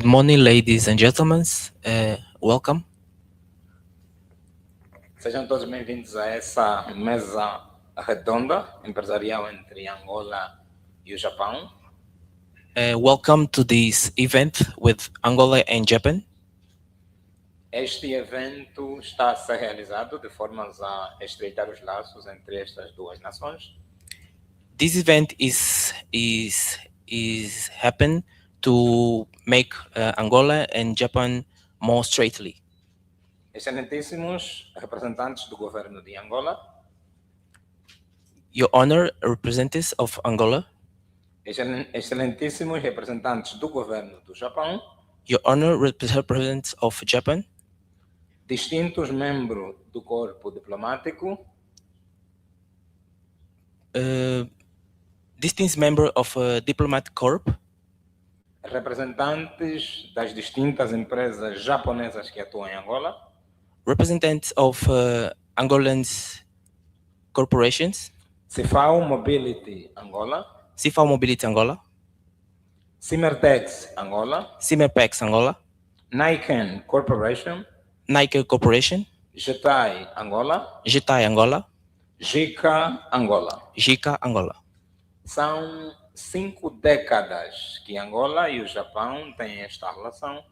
morning, ladies and gentlemen. Welcome. Sejam todos bem-vindos a essa mesa redonda empresarial entre Angola e o Japão. Welcome to this event with Angola and Japan. Este evento está a ser realizado de formas a estreitar os laços entre estas duas nações. This event is happen to make Angola and Japan more straightly. Excelentíssimos representantes do governo de Angola, Your Honor, representatives of Angola, excelentíssimos representantes do governo do Japão, Your Honor, representatives of Japan, distintos membros do corpo diplomático, distinct member of diplomatic corps, representantes das distintas empresas japonesas que atuam em Angola, representatives of Angolan's corporations, Cifau Mobility Angola, Cifau Mobility Angola, Cimertex Angola, Cimerpex Angola, Niken Corporation, Nike Corporation, Jetai Angola, Jetai Angola, JICA Angola. JICA Angola. São 5 décadas que Angola e o Japão têm esta relação.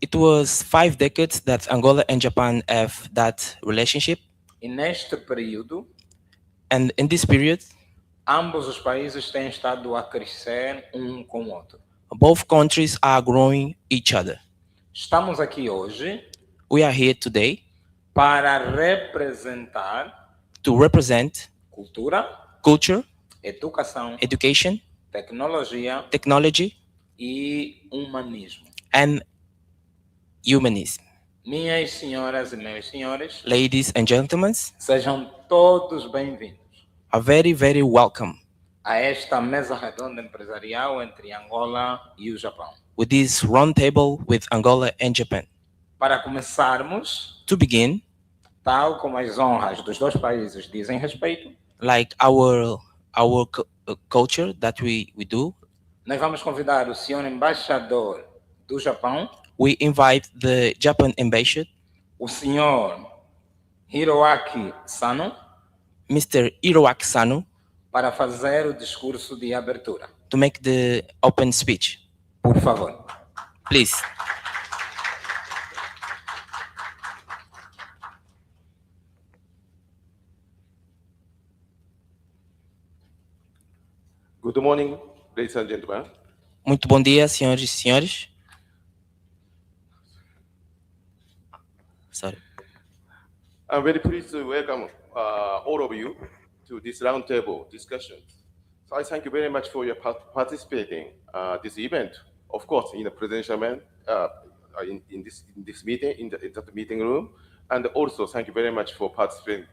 It was 5 decades that Angola and Japan have that relationship. E neste período, And in this period, ambos os países têm estado a crescer um com o outro. both countries are growing each other. Estamos aqui hoje We are here today para representar to represent cultura, culture, educação, education, tecnologia technology, e humanismo. and humanism. Minhas senhoras e meus senhores, Ladies and gentlemen, sejam todos bem-vindos are very, very welcome a esta mesa redonda empresarial entre Angola e o Japão. with this round table with Angola and Japan. Para começarmos, To begin, tal como as honras dos dois países dizem respeito, like our culture that we do, nós vamos convidar o senhor embaixador do Japão, we invite the Japan ambassador, o senhor Hiroaki Sano, Mr. Hiroaki Sano, para fazer o discurso de abertura. to make the open speech. Por favor. Please. Good morning, ladies and gentlemen. Muito bom dia, senhoras e senhores. Sorry. I'm very pleased to welcome all of you to this roundtable discussion. So I thank you very much for your participating this event. Of course, in the presidential in this meeting in that meeting room, and also thank you very much for participating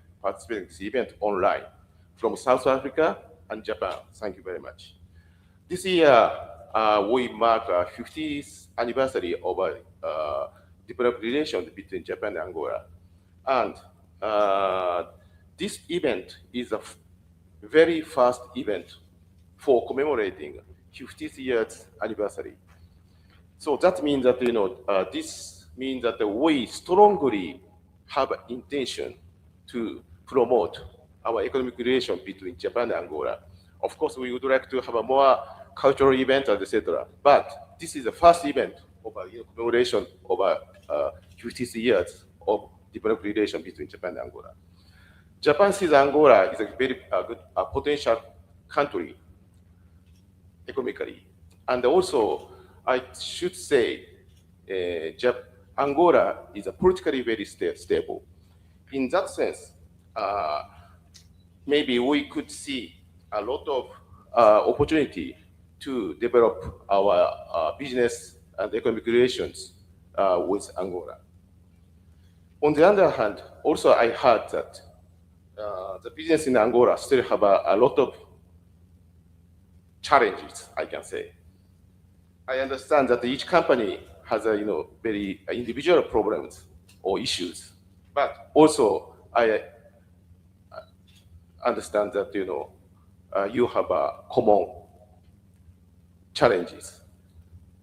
this event online from South Africa and Japan. Thank you very much. This year we mark 50th anniversary of diplomatic relations between Japan and Angola. And this event is a very first event for commemorating 50th years anniversary. So that means that, this means that we strongly have intention to promote our economic relation between Japan and Angola. Of course, we would like to have a more cultural event, etc. But this is the first event of commemoration of 50 years of diplomatic relation between Japan and Angola. Japan sees Angola is a very good potential country economically. And also, I should say, Angola is a politically very stable. In that sense, maybe we could see a lot of opportunity to develop our business and economic relations with Angola. On the other hand, also I heard that the business in Angola still have a lot of challenges, I can say. I understand that each company has a very individual problems or issues, but also I understand that you have a common challenges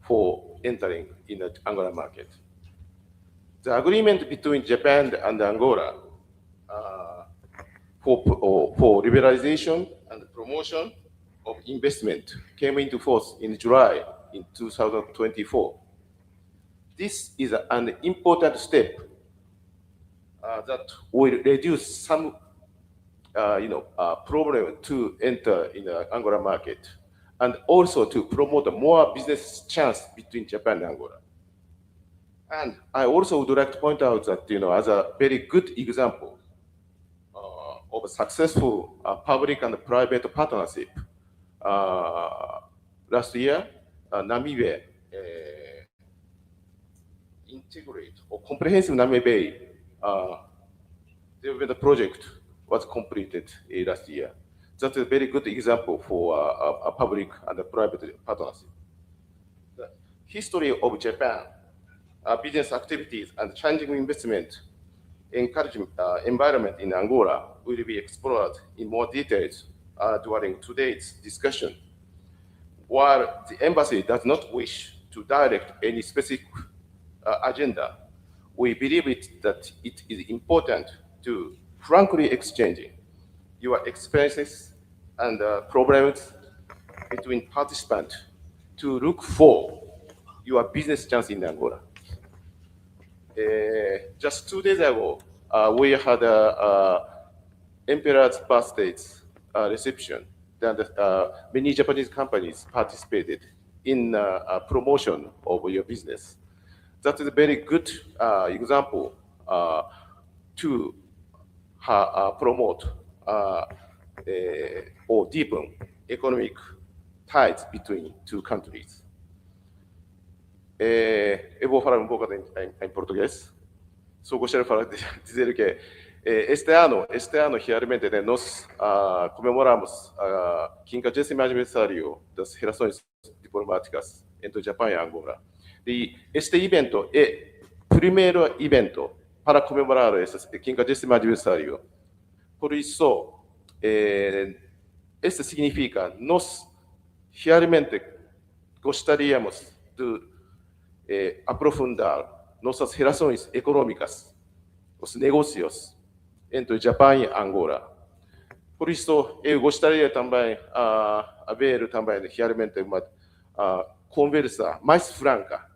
for entering in the Angola market. The agreement between Japan and Angola for liberalization and promotion of investment came into force in July in 2024. This is an important step that will reduce some problem to enter in the Angola market, and also to promote more business chance between Japan and Angola. And I also would like to point out that, as a very good example of a successful public and private partnership, last year, Namibia integrate or comprehensive Namibia Bay development project was completed last year. That's a very good example for a public and a private partnership. The history of Japan, business activities and changing investment encouragement environment in Angola will be explored in more details during today's discussion. While the embassy does not wish to direct any specific agenda, we believe that it is important to frankly exchanging your experiences and problems between participants to look for your business chance in Angola. Just 2 days ago, we had a Emperor's birthday reception, and many Japanese companies participated in a promotion of your business. That is a very good example to promote or deepen economic ties between two countries. Eu vou falar um pouco em português. Só gostaria de falar, dizer que este ano realmente nós comemoramos o 50º aniversário das relações diplomáticas entre Japão e Angola. E este evento é o primeiro evento para comemorar esse 50º aniversário. Por isso, isso significa nós realmente gostaríamos de aprofundar nossas relações econômicas, os negócios entre Japão e Angola. Por isso, eu gostaria também de ver também realmente uma conversa mais franca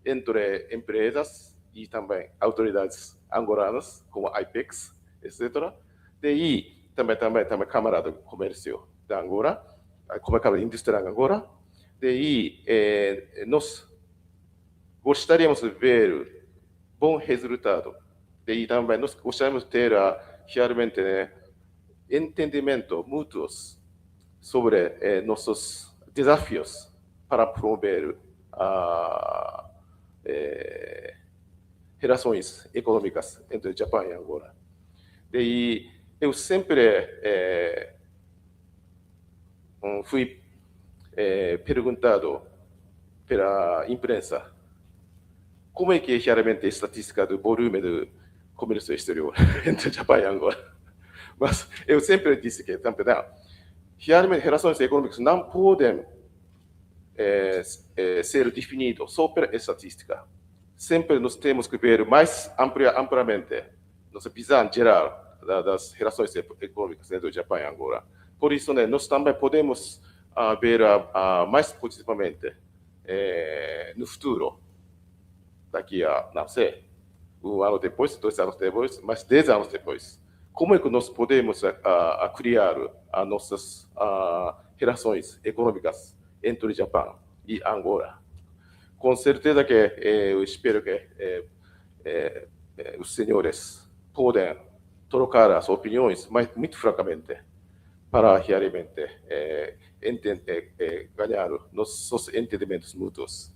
entre empresas e também autoridades angolanas, como a IPEX, etc. E também Câmara do Comércio da Angola, como a Câmara Industrial da Angola. E nós gostaríamos de ver bom resultado. E também nós gostaríamos de ter realmente entendimento mútuos sobre nossos desafios para promover relações econômicas entre Japão e Angola. E eu sempre fui perguntado pela imprensa como é que é realmente a estatística do volume do comércio exterior entre Japão e Angola. Mas eu sempre disse que também realmente relações econômicas não podem ser definidas só pela estatística. Sempre nós temos que ver mais amplamente nossa visão geral das relações econômicas entre Japão e Angola. Por isso, nós também podemos ver mais positivamente no futuro, daqui a, não sei, ano depois, 2 anos depois, mas 10 anos depois. Como é que nós podemos criar as nossas relações econômicas entre Japão e Angola? Com certeza que eu espero que os senhores podem trocar as opiniões, mas muito francamente, para realmente ganhar nossos entendimentos mútuos.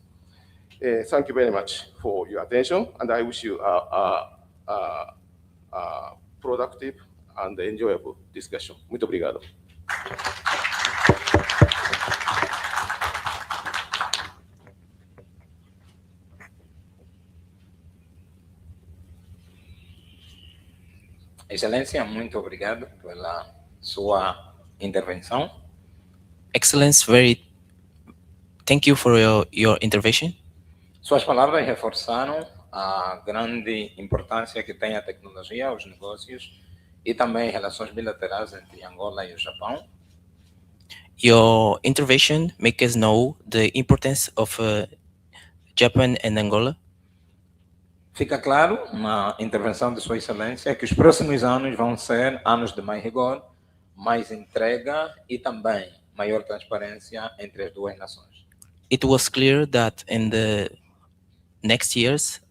Thank you very much for your attention, and I wish you a productive and enjoyable discussion. Muito obrigado. Excelência, muito obrigado pela sua intervenção. Excellence, thank you for your intervention. Suas palavras reforçaram a grande importância que tem a tecnologia, os negócios e também relações bilaterais entre Angola e o Japão. Your intervention make us know the importance of Japan and Angola. Fica claro na intervenção de Sua Excelência que os próximos anos vão ser anos de mais rigor, mais entrega e também maior transparência entre as duas nações. It was clear that in the next years,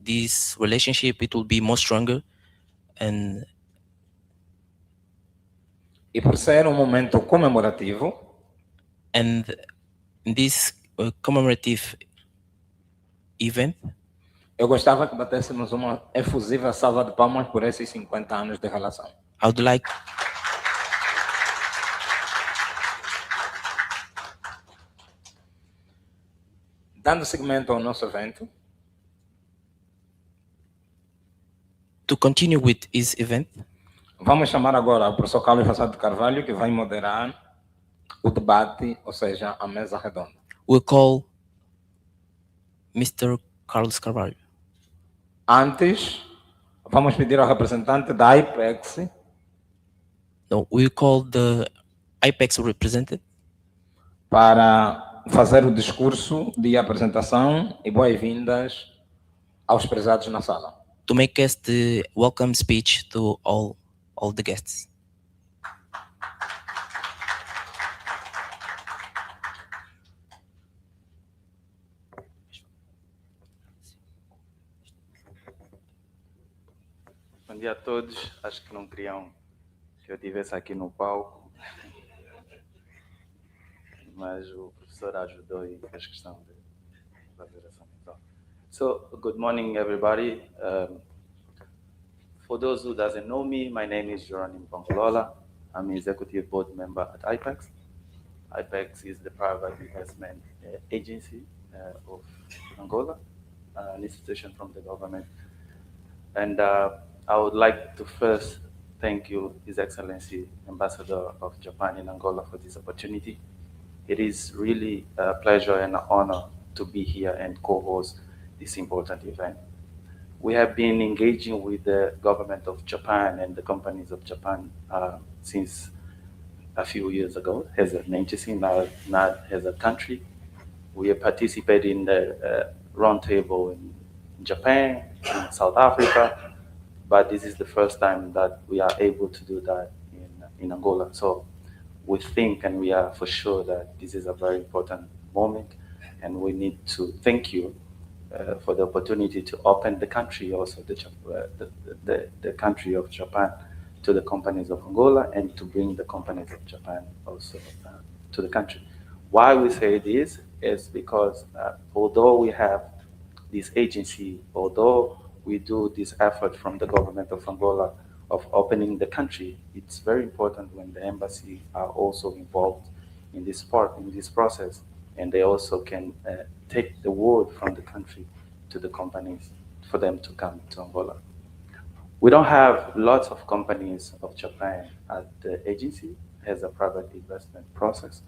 this relationship it will be more stronger, and E por ser um momento comemorativo, and in this commemorative event, eu gostava que batêssemos uma efusiva salva de palmas por esses 50 anos de relação. I would like Dando seguimento ao nosso evento, to continue with this event. vamos chamar agora o professor Carlos Rossado de Carvalho, que vai moderar o debate, ou seja, a mesa redonda. We'll call Mr. Carlos Carvalho. Antes, vamos pedir ao representante da IPEX No, we'll call the IPEX representative para fazer o discurso de apresentação e boas-vindas aos prezados na sala. to make us the welcome speech to all the guests. Bom dia a todos. Acho que não queriam que eu estivesse aqui no palco, mas o professor ajudou e fez questão de fazer essa menção. So, good morning, everybody. For those who doesn't know me, my name is Jeronim Bongolola. I'm an executive board member at IPEX. IPEX is the private investment agency of Angola, an institution from the government. And I would like to first thank you, His Excellency, Ambassador of Japan in Angola, for this opportunity. It is really a pleasure and an honor to be here and co-host this important event. We have been engaging with the government of Japan and the companies of Japan since a few years ago as an agency, not as a country. We have participated in the roundtable in Japan, in South Africa, but this is the first time that we are able to do that in Angola. So we think and we are for sure that this is a very important moment, and we need to thank you for the opportunity to open the country, also the country of Japan, to the companies of Angola, and to bring the companies of Japan also to the country. Why we say this is because although we have this agency, although we do this effort from the government of Angola of opening the country, it's very important when the embassy are also involved in this process, and they also can take the word from the country to the companies for them to come to Angola. We don't have lots of companies of Japan at the agency as a private investment process,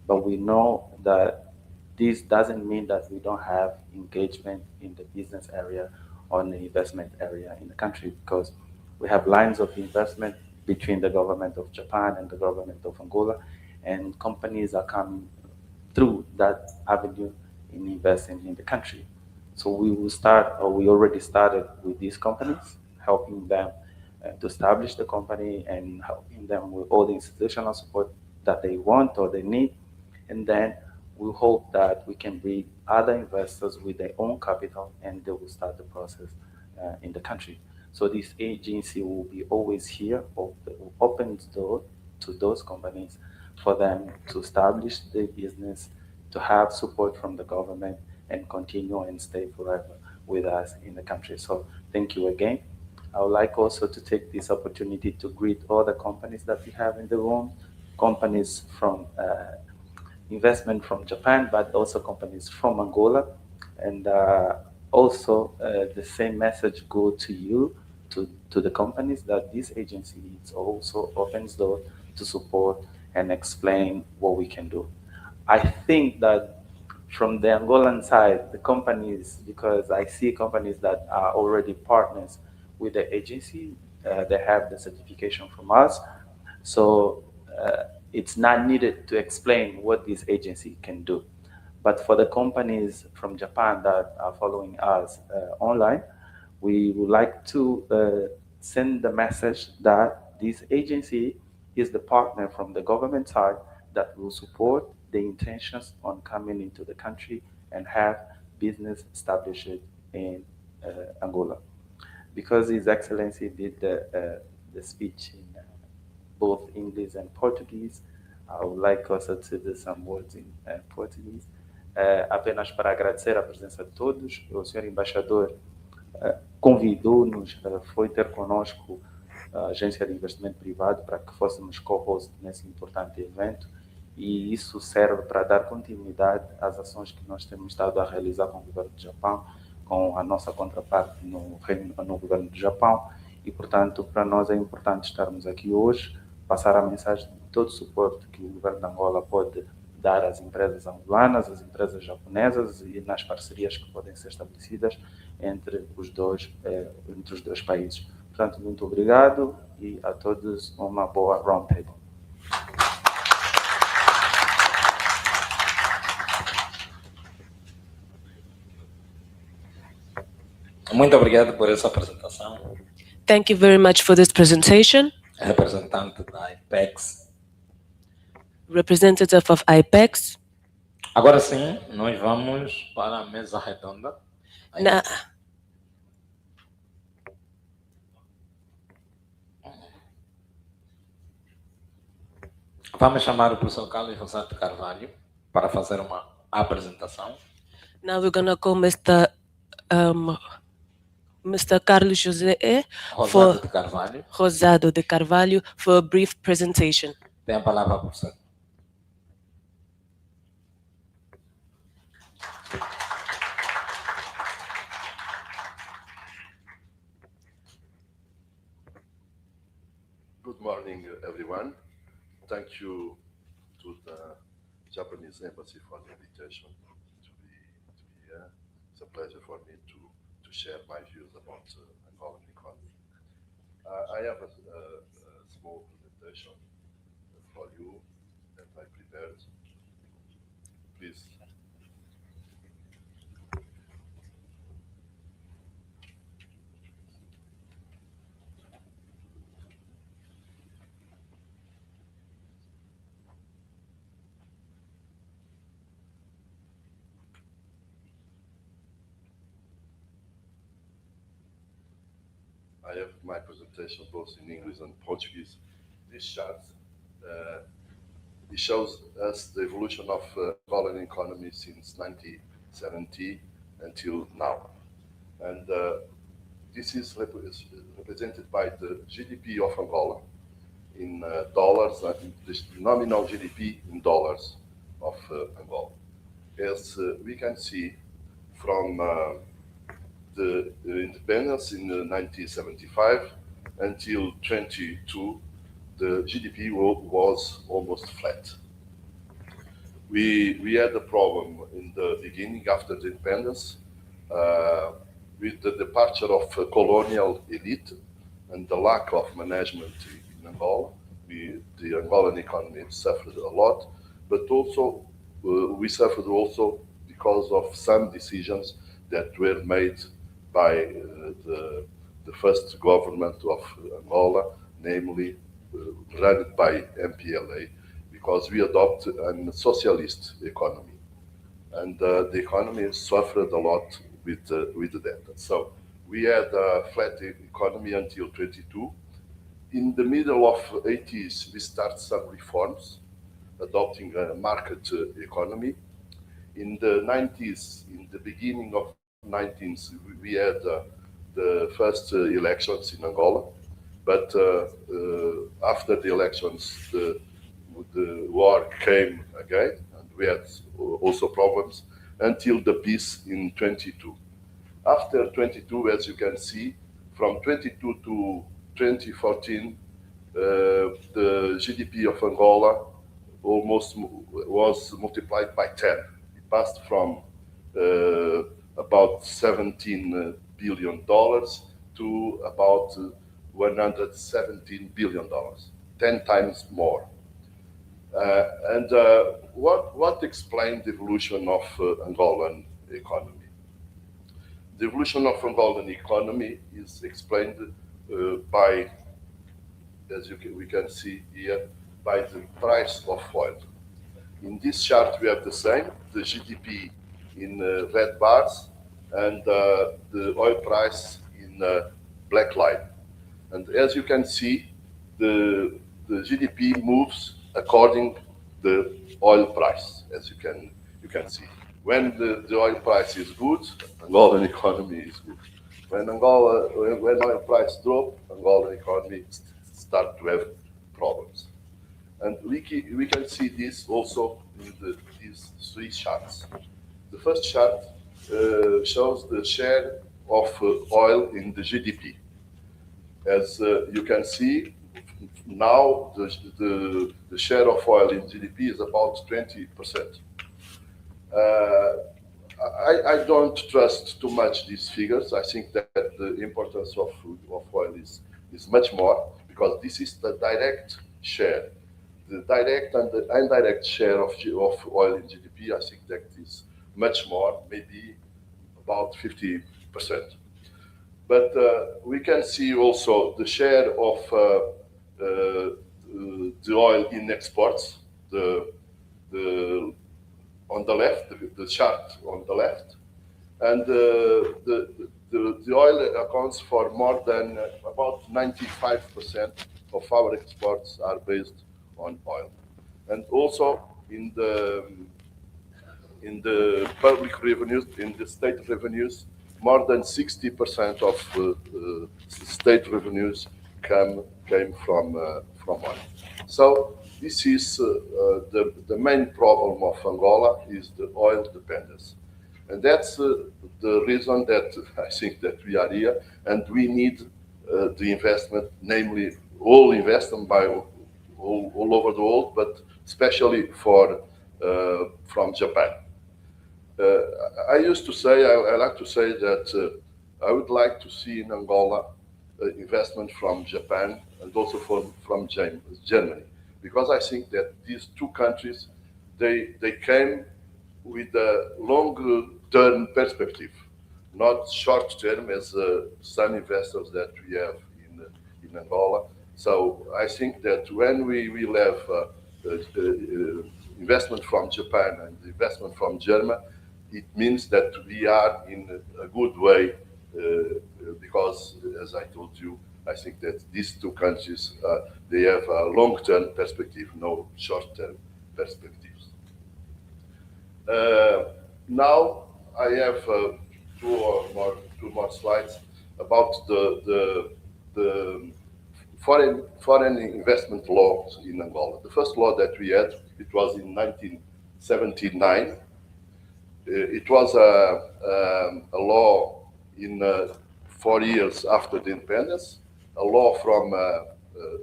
but we know that this doesn't mean that we don't have engagement in the business area or in the investment area in the country, because we have lines of investment between the government of Japan and the government of Angola, and companies are coming through that avenue in investing in the country. So we will start, or we already started with these companies, helping them to establish the company and helping them with all the institutional support that they want or they need. And then we hope that we can bring other investors with their own capital, and they will start the process in the country. So this agency will be always here, open the door to those companies for them to establish their business, to have support from the government, and continue and stay forever with us in the country. So thank you again. I would like also to take this opportunity to greet all the companies that we have in the room, companies from investment from Japan, but also companies from Angola. And also the same message go to you, to the companies, that this agency is also opens door to support and explain what we can do. I think that from the Angolan side, the companies, because I see companies that are already partners with the agency, they have the certification from us. So it's not needed to explain what this agency can do. But for the companies from Japan that are following us online, we would like to send the message that this agency is the partner from the government side that will support the intentions on coming into the country and have business established in Angola. Because His Excellency did the speech in both English and Portuguese, I would like also to do some words in Portuguese. Apenas para agradecer a presença de todos, o Senhor Embaixador convidou-nos, foi ter conosco a Agência de Investimento Privado para que fôssemos co-host nesse importante evento, e isso serve para dar continuidade às ações que nós temos estado a realizar com o governo do Japão, com a nossa contraparte no governo do Japão, e, portanto, para nós é importante estarmos aqui hoje, passar a mensagem de todo o suporte que o governo de Angola pode dar às empresas angolanas, às empresas japonesas e nas parcerias que podem ser estabelecidas entre os dois países. Portanto, muito obrigado e a todos uma boa roundtable. Muito obrigado por essa apresentação. Thank you very much for this presentation. Representante da IPEX. Representative of IPEX. Agora sim, nós vamos para a mesa redonda. Vamos chamar o professor Carlos José de Carvalho para fazer uma apresentação. Now we're going to call Mr. Carlos José Rosado de Carvalho for a brief presentation. Tem a palavra, professor. Good morning, everyone. Thank you to the Japanese Embassy for the invitation to be here. It's a pleasure for me to share my views about Angolan economy. I have a small presentation for you that I prepared. Please. I have my presentation both in English and Portuguese. This chart, it shows us the evolution of Angolan economy since 1970 until now. And this is represented by the GDP of Angola in dollars, the nominal GDP in dollars of Angola. As we can see from the independence in 1975 until 22, the GDP was almost flat. We had a problem in the beginning after the independence with the departure of colonial elite and the lack of management in Angola. The Angolan economy suffered a lot, but also we suffered also because of some decisions that were made by the first government of Angola, namely run by MPLA, because we adopted a socialist economy, and the economy suffered a lot with that. So we had a flat economy until 22. In the middle of 80s, we start some reforms, adopting a market economy. In the 90s, in the beginning of 19th, we had the first elections in Angola, but after the elections, the war came again, and we had also problems until the peace in 22. After 22, as you can see, from 22 to 2014, the GDP of Angola almost was multiplied by 10. passed from about $17 billion to about $117 billion, 10 times more. And what explained the evolution of Angolan economy? The evolution of Angolan economy is explained by, as we can see here, by the price of oil. In this chart, we have the same, the GDP in red bars and the oil price in black line. And as you can see, the GDP moves according the oil price, as you can see. When the oil price is good, Angolan economy is good. When oil price drop, Angolan economy start to have problems. And we can see this also in these three charts. The first chart shows the share of oil in the GDP. As you can see, now the share of oil in GDP is about 20%. I don't trust too much these figures. I think that the importance of oil is much more, because this is the direct share. The direct and the indirect share of oil in GDP, I think that is much more, maybe about 50%. But we can see also the share of the oil in exports, on the left, the chart on the left, and the oil accounts for more than about 95% of our exports are based on oil. And also in the public revenues, in the state revenues, more than 60% of state revenues came from oil. So this is the main problem of Angola is the oil dependence. And that's the reason that I think that we are here, and we need the investment, namely all investment by all over the world, but especially from Japan. I used to say, I like to say that I would like to see in Angola investment from Japan and also from Germany, because I think that these two countries, they came with a long-term perspective, not short-term as some investors that we have in Angola. So I think that when we will have investment from Japan and investment from Germany, it means that we are in a good way, because, as I told you, I think that these two countries, they have a long-term perspective, no short-term perspectives. Now I have two more slides about the foreign investment laws in Angola. The first law that we had, it was in 1979. It was a law in 4 years after the independence, a law from a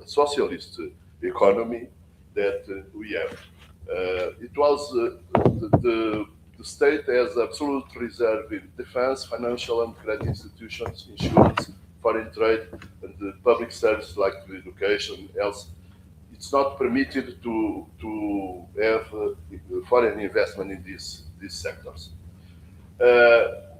socialist economy that we have. It was the state has absolute reserve in defense, financial and credit institutions, insurance, foreign trade, and the public service like education, health. It's not permitted to have foreign investment in these sectors.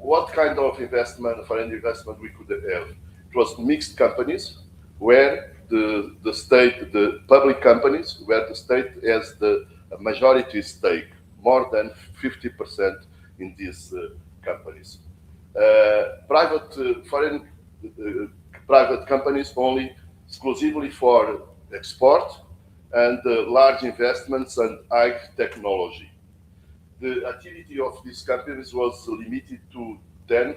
What kind of investment, foreign investment we could have? It was mixed companies, where the state, the public companies, where the state has the majority stake, more than 50% in these companies. Private companies only exclusively for export and large investments and high technology. The activity of these companies was limited to 10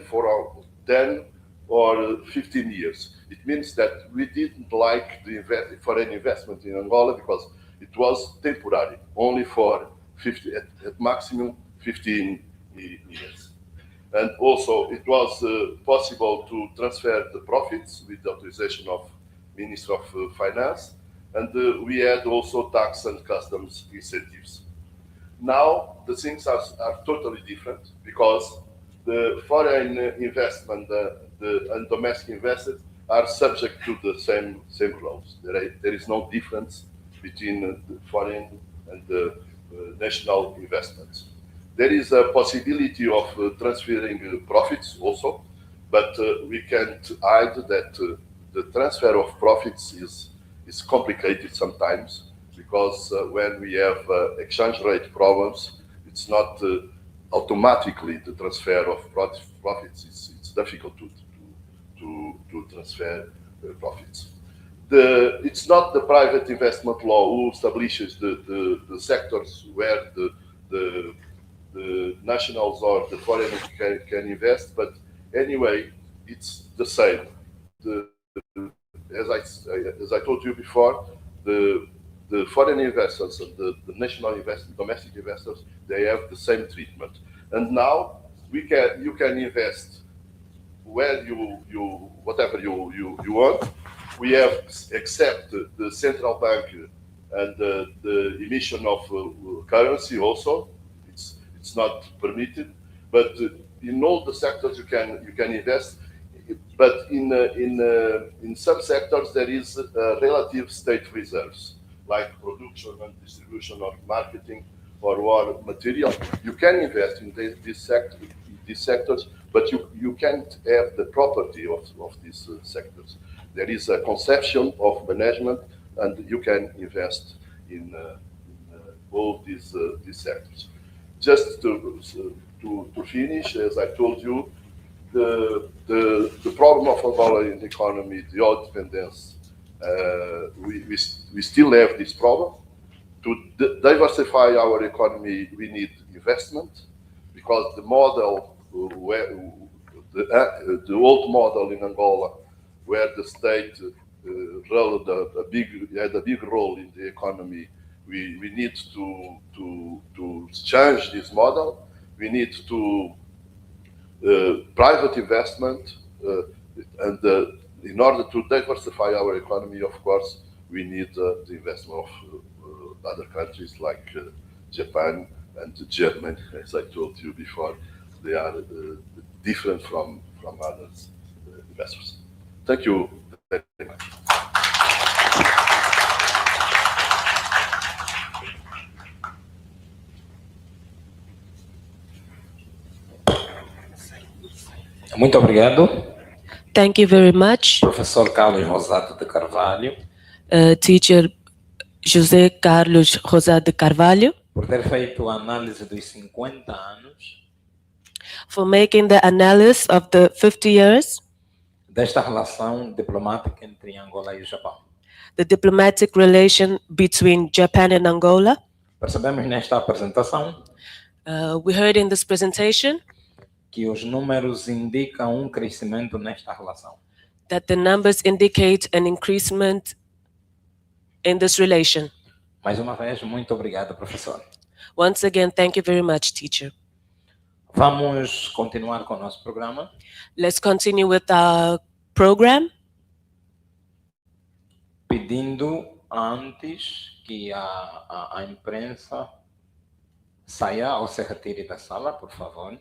or 15 years. It means that we didn't like the foreign investment in Angola because it was temporary, only for at maximum 15 years. And also it was possible to transfer the profits with the authorization of Minister of Finance, and we had also tax and customs incentives. Now the things are totally different because the foreign investment and domestic investors are subject to the same rules. There is no difference between the foreign and the national investments. There is a possibility of transferring profits also, but we can't hide that the transfer of profits is complicated sometimes because when we have exchange rate problems, it's not automatically the transfer of profits. It's difficult to transfer profits. It's not the private investment law who establishes the sectors where the nationals or the foreigners can invest, but anyway, it's the same. As I told you before, the foreign investors and the national investors, domestic investors, they have the same treatment. And now you can invest where whatever you want. We have except the central bank and the emission of currency also. It's not permitted, but in all the sectors you can invest. But in some sectors there is relative state reserves, like production and distribution of marketing or raw material. You can invest in these sectors, but you can't have the property of these sectors. There is a conception of management, and you can invest in all these sectors. Just to finish, as I told you, the problem of Angola in the economy, the oil dependence, we still have this problem. To diversify our economy, we need investment, because the model, the old model in Angola, where the state had a big role in the economy, we need to change this model. We need to private investment, and in order to diversify our economy, of course, we need the investment of other countries like Japan and Germany. As I told you before, they are different from other investors. Thank you very much. Muito obrigado, Thank you very much, professor Carlos Rosato de Carvalho, Teacher José Carlos Rosa de Carvalho, por ter feito a análise dos 50 anos for making the analysis of the 50 years, desta relação diplomática entre Angola e o Japão. the diplomatic relation between Japan and Angola. Percebemos nesta apresentação We heard in this presentation que os números indicam crescimento nesta relação. that the numbers indicate an increasement in this relation. Mais uma vez, muito obrigado, professor. Once again, thank you very much, teacher. Vamos continuar com o nosso programa. Let's continue with our program. Pedindo antes que a imprensa saia ou se retire da sala, por favor.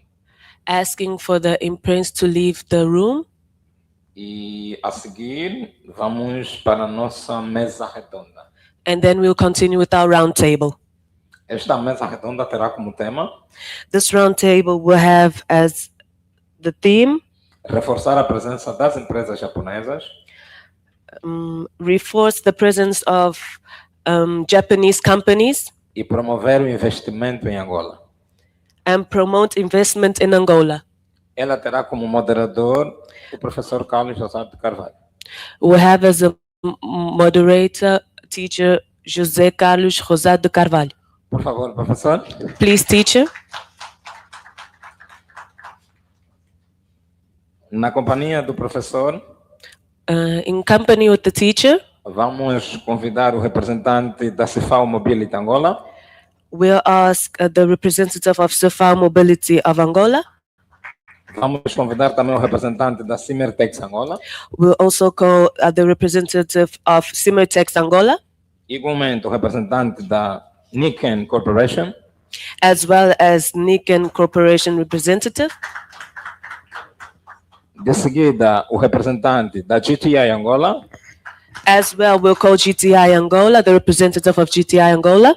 Asking for the imprints to leave the room. E a seguir, vamos para a nossa mesa redonda. And then we'll continue with our round table. Esta mesa redonda terá como tema This round table will have as the theme, reforçar a presença das empresas japonesas reinforce the presence of Japanese companies e promover o investimento em Angola. and promote investment in Angola. Ela terá como moderador o professor Carlos Rosato de Carvalho. We'll have as a moderator teacher José Carlos Rosa de Carvalho. Por favor, professor. Please, teacher. Na companhia do professor, In company with the teacher, vamos convidar o representante da Cefal Mobility Angola, we'll ask the representative of Cefal Mobility of Angola. vamos convidar também o representante da Simertex Angola, We'll also call the representative of Simertex Angola, igualmente o representante da Nikken Corporation, as well as Nikan Corporation representative. De seguida, o representante da GTI Angola. As well, we'll call GTI Angola, the representative of GTI Angola.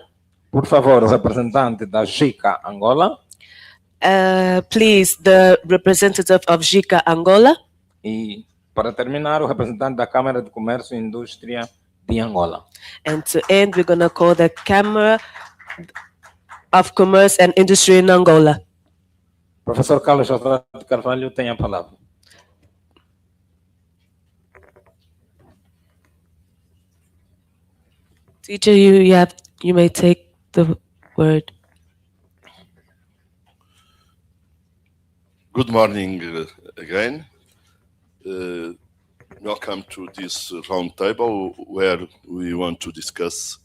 Por favor, o representante da JICA Angola. Please, the representative of JICA Angola. E, para terminar, o representante da Câmara de Comércio e Indústria de Angola. And to end, we're going to call the Camera of Commerce and Industry in Angola. Professor Carlos José de Carvalho tem a palavra. Teacher, you may take the word. Good morning again. Welcome to this round table where we want to discuss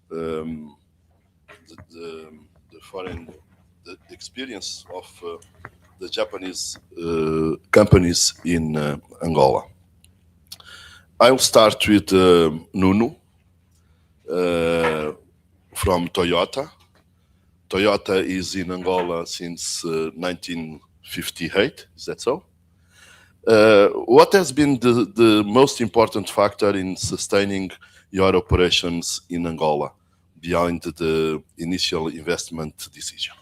the experience of the Japanese companies in Angola. I will start with Nuno from Toyota. Toyota is in Angola since 1958, is that so? What has been the most important factor in sustaining your operations in Angola behind the initial investment decision?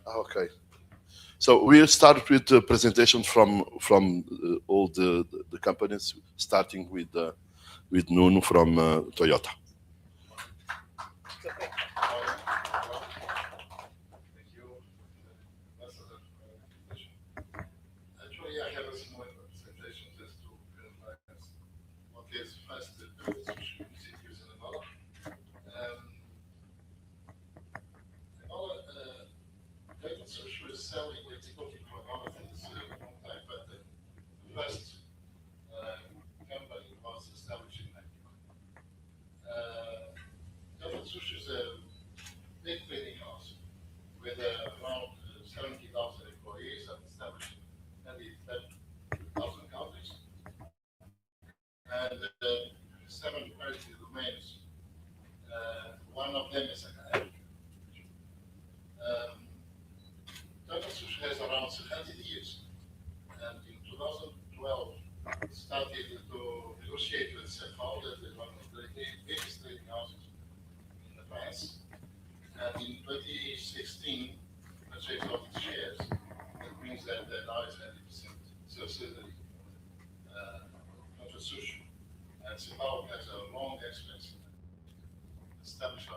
Okay. So we'll start with the presentations from all the companies, starting with Nuno from Toyota. Thank you. Actually, I have a similar presentation just to realize what is first the institutes in Angola. Angola, social is selling executive for Angola since a long time, but the first company was established in 1991. Social is a big trading house with around 70,000 employees and established in 10,000 countries and 7 currency domains. One of them is Total Sushi has around 100 years, and in 2012 started to negotiate with Cepal, that is one of the biggest trading houses in the past. And in 2016, purchase of its shares. That means that now it's 90% subsidiary of the sushi. And Cepal has a long experience in establishing.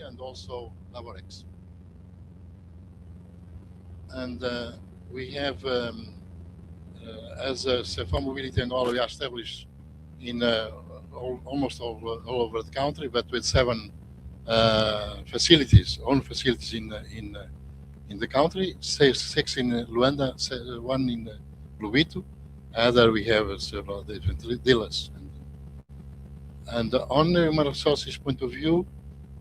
And also Laborex. And we have, as Cepal Mobility Angola, we are established in almost all over the country, but with 7 facilities, own facilities in the country. Six in Luanda, one in Lubito. Other we have several different dealers. And on the human resources point of view,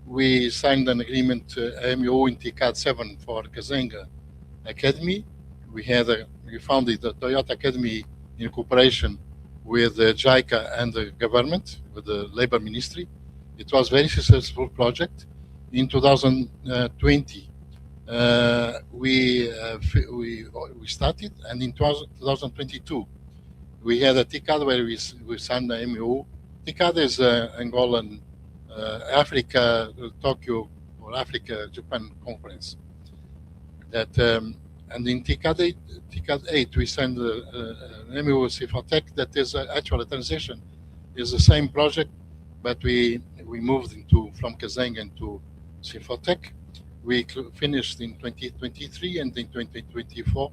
we signed an agreement, MOU in TCAD 7 for Kazenga Academy. We founded the Toyota Academy in cooperation with JICA and the government, with the Labor Ministry. It was a very successful project. In 2020, we started, and in 2022, we had a TCAD where we signed the MOU. TCAD is Angolan Africa Tokyo or Africa Japan conference. That and in TCAD 8 we signed an MOU with Cifotec that is actually a transition. Is the same project, but we moved from Kazenga into Cifotec. We finished in 2023, and in 2024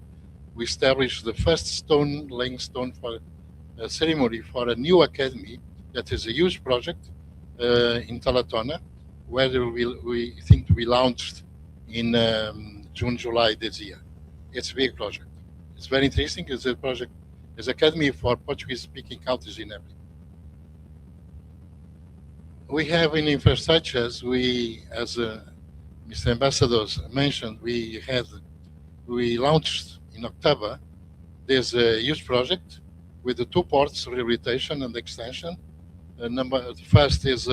we established the first laying stone for a ceremony for a new academy that is a huge project in Talatona, where we think to be launched in June, July this year. It's a big project. It's very interesting. It's a project, it's academy for Portuguese-speaking countries in Africa. We have in infrastructures, as Mr. Ambassador mentioned, we launched in October. There's a huge project with the two ports, rehabilitation and extension. The first is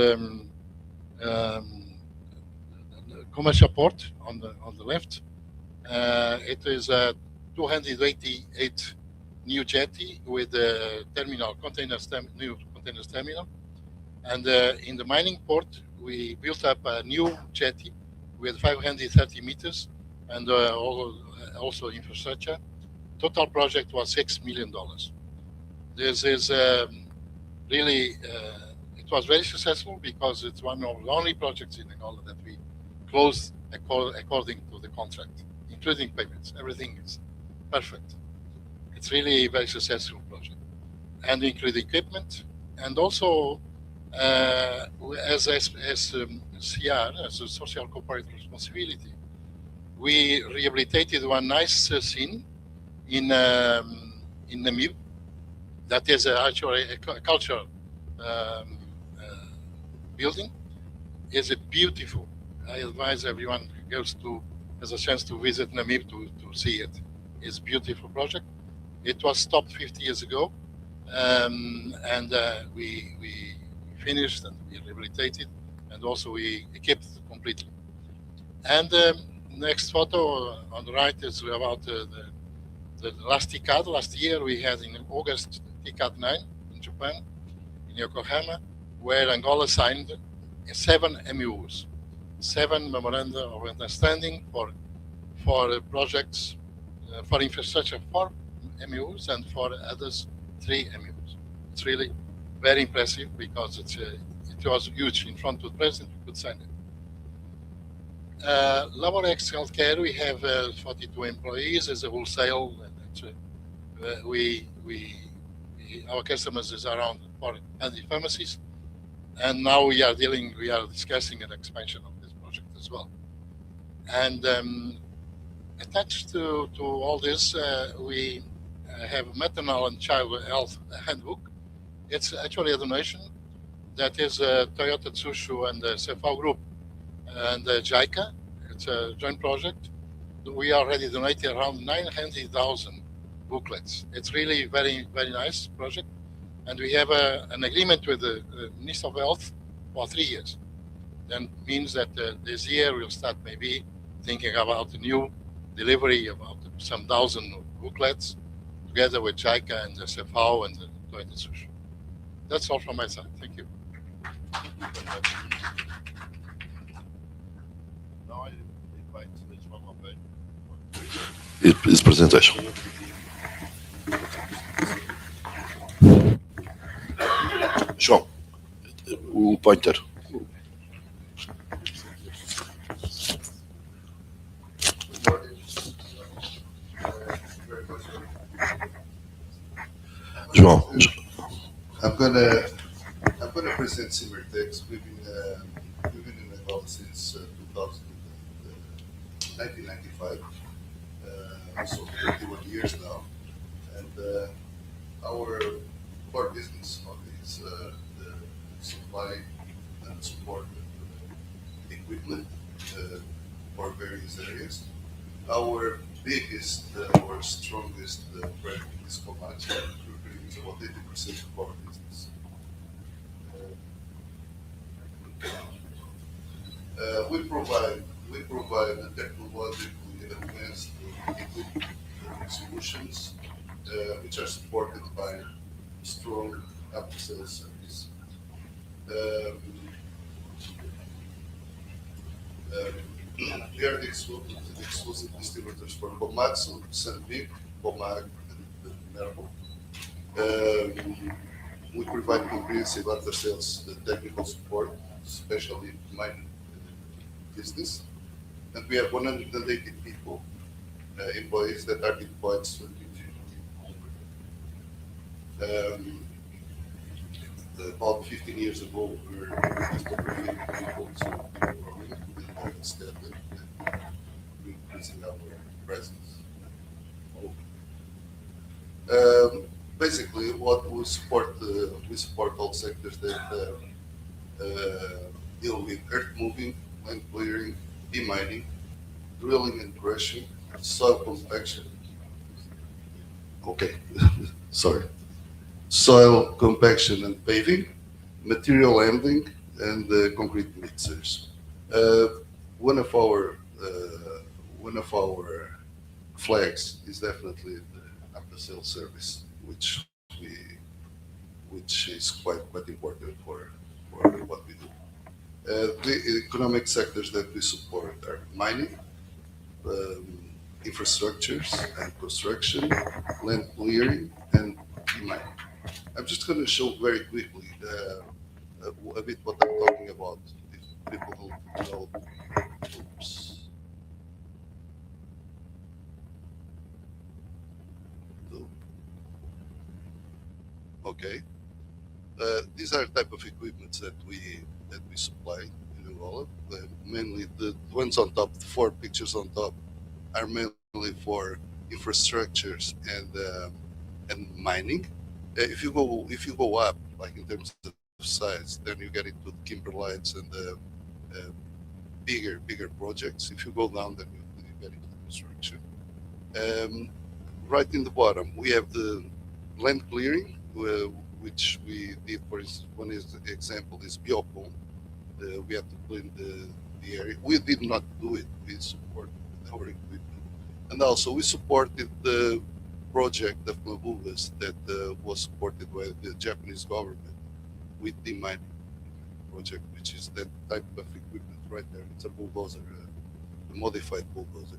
commercial port on the left. It is a 288 new jetty with a terminal, new containers terminal. And in the mining port, we built up a new jetty with 530 meters and also infrastructure. Total project was $6 million. This is really, it was very successful because it's one of the only projects in Angola that we closed according to the contract, including payments. Everything is perfect. It's really a very successful project, and including equipment, and also as CR, as a social corporate responsibility, we rehabilitated one nice scene in Namib. That is actually a cultural building. It's a beautiful. I advise everyone who has a chance to visit Namib to see it. It's a beautiful project. It was stopped 50 years ago, and we finished and we rehabilitated, and also we equipped it completely. And next photo on the right is about the last TCAD. Last year we had in August TCAD 9 in Japan, in Yokohama, where Angola signed 7 MOUs, 7 memoranda of understanding for projects, for infrastructure, 4 MOUs, and for others 3 MOUs. It's really very impressive because it was huge. In front of the president, we could sign it. Laborex Healthcare, we have 42 employees as a wholesale. Our customers is around 400 pharmacies, and now we are discussing an expansion of this project as well. And attached to all this, we have maternal and child health handbook. It's actually a donation that is Toyota Tsusho and the CFO Group and JICA. It's a joint project. We already donated around 900,000 booklets. It's really very, very nice project. And we have an agreement with the Minister of Health for 3 years. That means that this year we'll start maybe thinking about a new delivery about some thousand booklets together with JICA and the CFO and the Toyota Tsusho. That's all from my side. Thank you. Now I invite João Lopes. His presentation. João, o pointer. João. I'm gonna present Simmertex. We've been in Angola since 1995, so 31 years now. And our core business is the supply and support equipment for various areas. Our biggest or strongest brand is Comac, represents about 80% of our business. We provide the technologically advanced equipment solutions, which are supported by strong after-sales service. Um, we are the exclusive distributors for Komatsu, Sandvik, Komag, and Merbo. We provide comprehensive after-sales technical support, especially mining business. And we have 180 people, employees that are deployed strategically. Um, about 15 years ago, we were just over 50 people, so we were growing with the step and increasing our presence. Basically, what we support all sectors that deal with earth moving, land clearing, demining, drilling and crushing, soil compaction. Okay, sorry. Soil compaction and paving, material handling, and concrete mixers. Uh, one of our flags is definitely the after sales service, which is quite important for what we do. The economic sectors that we support are mining, um, infrastructures and construction, land clearing, and mining. I'm just going to show very quickly a bit what I'm talking about. If people don't know, oops. Okay. These are type of equipments that we supply in Angola. Mainly the ones on top, the four pictures on top, are mainly for infrastructures and mining. If you go up, like in terms of size, then you get into the kimberlites and the uh, bigger projects. If you go down, then you get into construction. Um, right in the bottom, we have the land clearing, which we did. For instance, example is Biocon. We have to clean the area. We did not do it. We support our equipment, and also we supported the project of Mabubas that was supported by the Japanese government with the mining project, which is that type of equipment right there. It's a bulldozer, a modified bulldozer.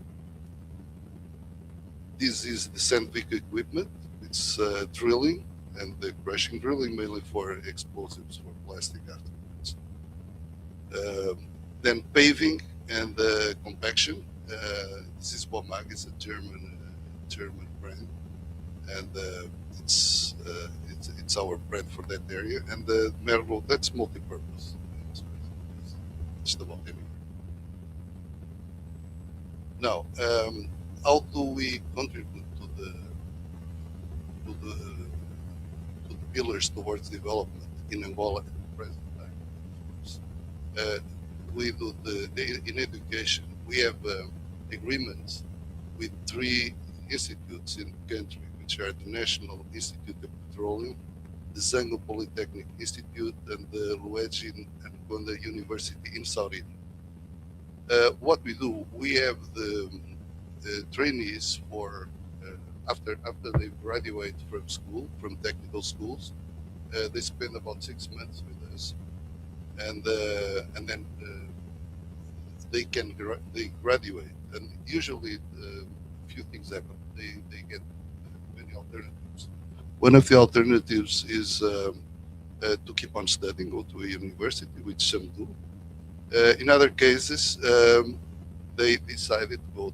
This is the Sandvik equipment. It's drilling and the crushing, drilling mainly for explosives for plastic afterwards. Then paving and compaction. This is Bomag, it's a German brand, and it's our brand for that area. And the Merlo, that's multi-purpose. It's just about anywhere. Now, how do we contribute to the pillars towards development in Angola at the present time? Uh, we do in education. We have agreements with three institutes in the country, which are the National Institute of Petroleum, the Zango Polytechnic Institute, and the Luigi and Gonda University in Saudi. What we do, we have the trainees for after they graduate from school, from technical schools. They spend about 6 months with us, and then they graduate, and usually a few things happen. They get many alternatives. One of the alternatives is to keep on studying, go to a university, which some do. In other cases, they decided to go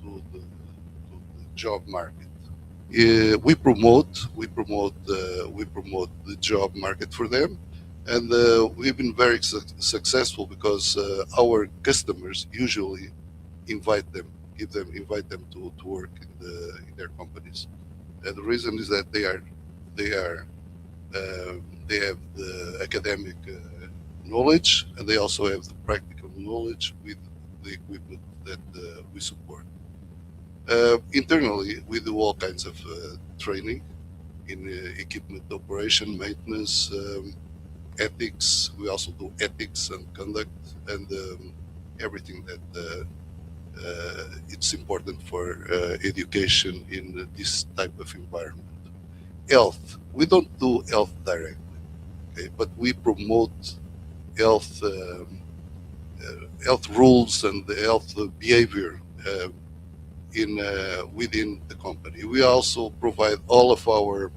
to the job market. We promote the job market for them, and we've been very successful because our customers usually invite them to work in their companies. And the reason is that they are they have the academic knowledge, and they also have the practical knowledge with the equipment that we support. Internally, we do all kinds of training in equipment operation, maintenance, ethics. We also do ethics and conduct, and everything that it's important for education in this type of environment. Health. We don't do health directly, okay, but we promote health health rules and the health behavior within the company. We also provide all of our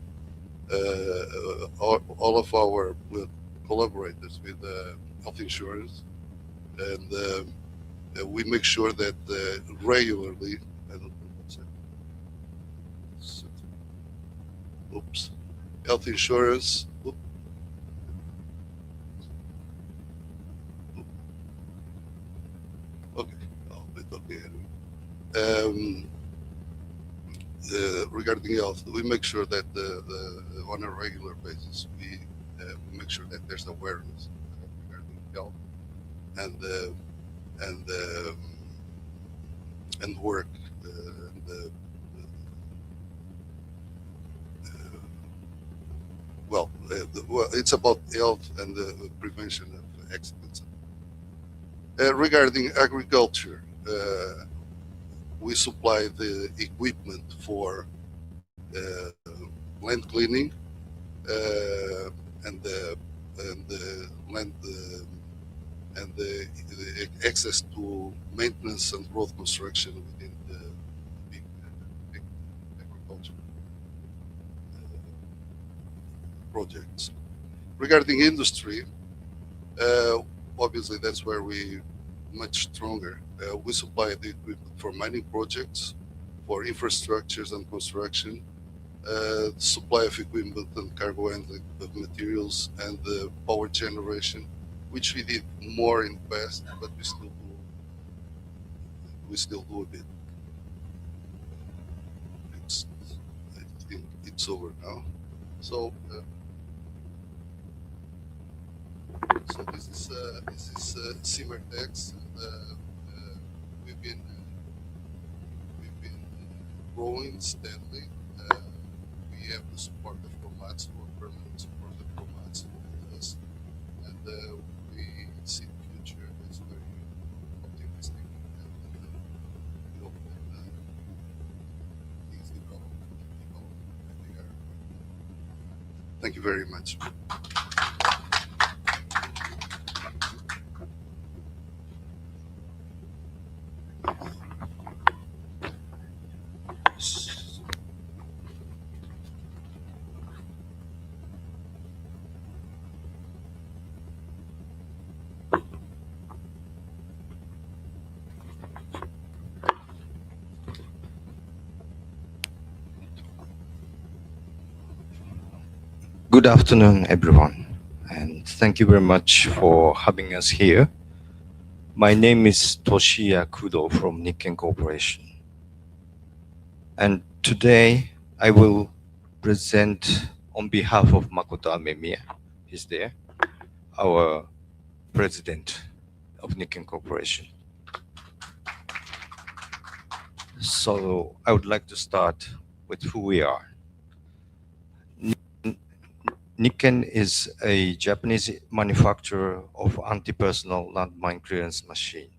collaborators with health insurance, and we make sure that regularly. I don't know what's that. Oops. Health insurance. Okay. Oh, it's okay. Regarding health, we make sure that on a regular basis we make sure that there's awareness regarding health and and um, and work and well, it's about health and the prevention of accidents. Regarding agriculture, we supply the equipment for land cleaning and the land and the access to maintenance and road construction within the big agriculture projects. Regarding industry, obviously that's where we much stronger. We supply the equipment for mining projects, for infrastructures and construction, supply of equipment and cargo handling of materials, and the power generation, which we did more in the past, but we still do a bit. I think it's over now. So this is Simertex, and we've been growing steadily. We have the support of Comatsu, or permanent support of Comatsu with us, and we see the future as very optimistic, and we hope that things develop. And they are. Thank you very much. Good afternoon, everyone, and thank you very much for having us here. My name is Toshiya Kudo from Nikken Corporation, and today I will present on behalf of Makoto Amemiya, he's there, our president of Nikken Corporation. So I would like to start with who we are. Nikken is a Japanese manufacturer of anti-personnel landmine clearance machine.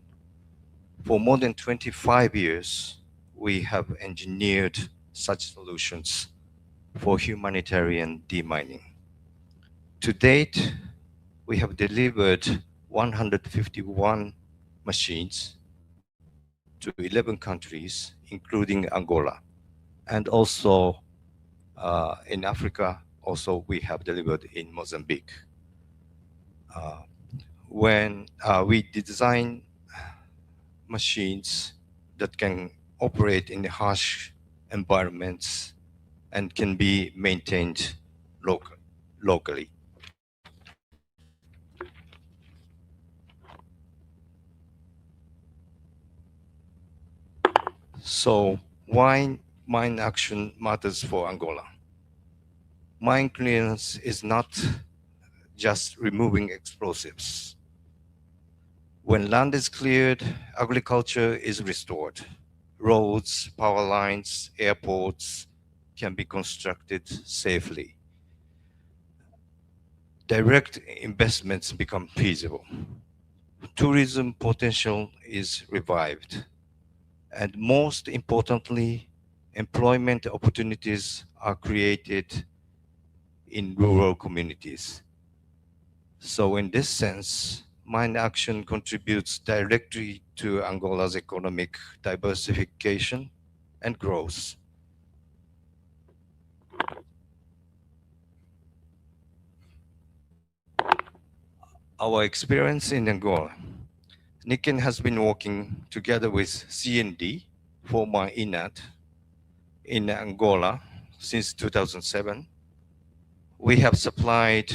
For more than 25 years, we have engineered such solutions for humanitarian demining. To date, we have delivered 151 machines to 11 countries, including Angola, and also in Africa. Also, we have delivered in Mozambique. When we design machines that can operate in harsh environments and can be maintained locally. So why mine action matters for Angola? Mine clearance is not just removing explosives. When land is cleared, agriculture is restored. Roads, power lines, airports can be constructed safely. Direct investments become feasible. Tourism potential is revived. And most importantly, employment opportunities are created in rural communities. So in this sense, mine action contributes directly to Angola's economic diversification and growth. Our experience in Angola. Niken has been working together with CND, former INAT, in Angola since 2007. We have supplied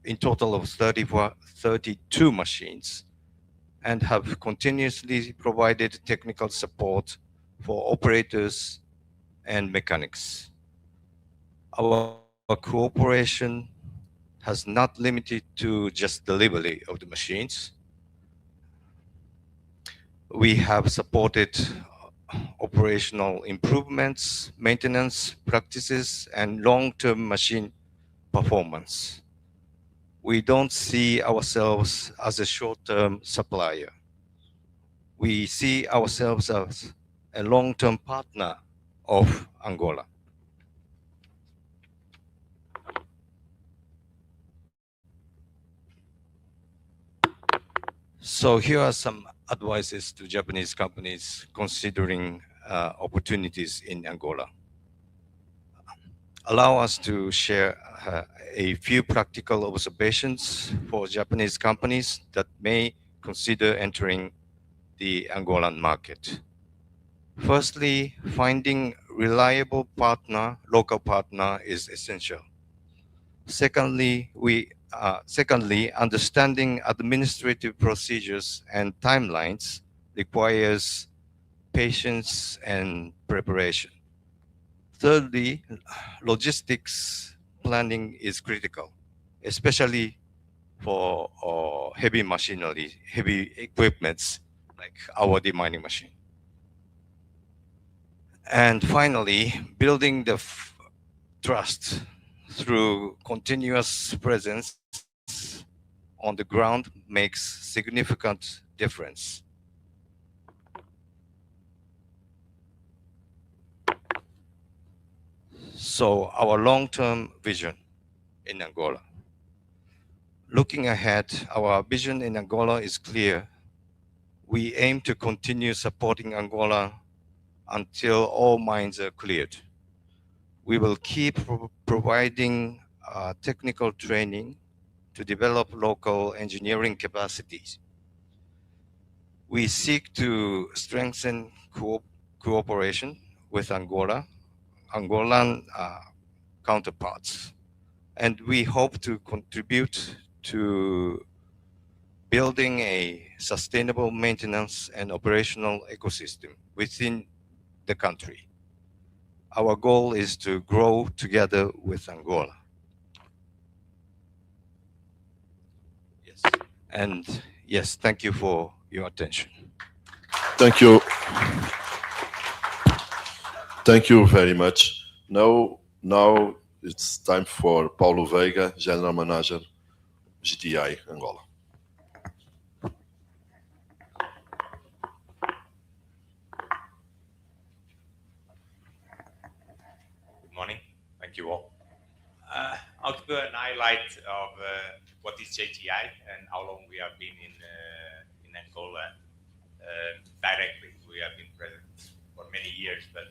in total of 32 machines and have continuously provided technical support for operators and mechanics. Our cooperation has not limited to just delivery of the machines. We have supported operational improvements, maintenance practices, and long-term machine performance. We don't see ourselves as a short-term supplier. We see ourselves as a long-term partner of Angola. So here are some advices to Japanese companies considering opportunities in Angola. Allow us to share a few practical observations for Japanese companies that may consider entering the Angolan market. Firstly, finding reliable partner, local partner is essential. Secondly, understanding administrative procedures and timelines requires patience and preparation. Thirdly, logistics planning is critical, especially for heavy machinery, heavy equipments like our demining machine. And finally, building the trust through continuous presence on the ground makes significant difference. So our long-term vision in Angola. Looking ahead, our vision in Angola is clear. We aim to continue supporting Angola until all mines are cleared. We will keep providing technical training to develop local engineering capacities. We seek to strengthen cooperation with Angolan counterparts, and we hope to contribute to building a sustainable maintenance and operational ecosystem within the country. Our goal is to grow together with Angola. Yes. And yes, thank you for your attention. Thank you. Thank you very much. Now it's time for Paulo Veiga, General Manager, GTI Angola. Good morning. Thank you all. I'll give an highlight of what is JTI and how long we have been in Angola directly. We have been present for many years, but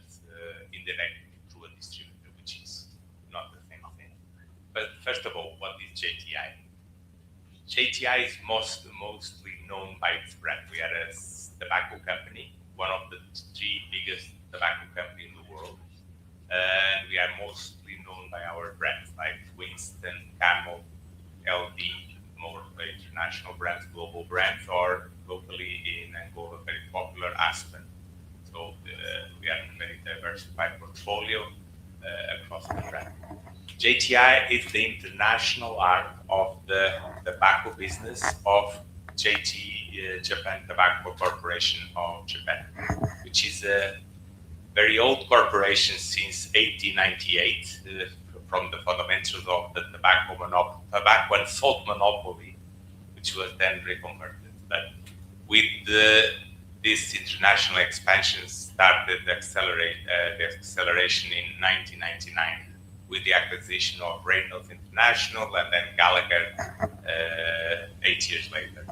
indirectly through a distributor, which is not the same thing. But first of all, what is JTI? JTI is mostly known by its brand. We are a tobacco company, one of the 3 biggest tobacco companies in the world. And we are mostly known by our brands like Winston, Camel, LD, more international brands, global brands, or locally in Angola, very popular Aspen. So we are a very diversified portfolio across the brand. JTI is the international arm of the tobacco business of JT Japan Tobacco Corporation of Japan, which is a very old corporation since 1898, from the fundamentals of the tobacco and salt monopoly, which was then reconverted. But with this international expansion started the acceleration in 1999 with the acquisition of Reynolds International and then Gallagher 8 years later.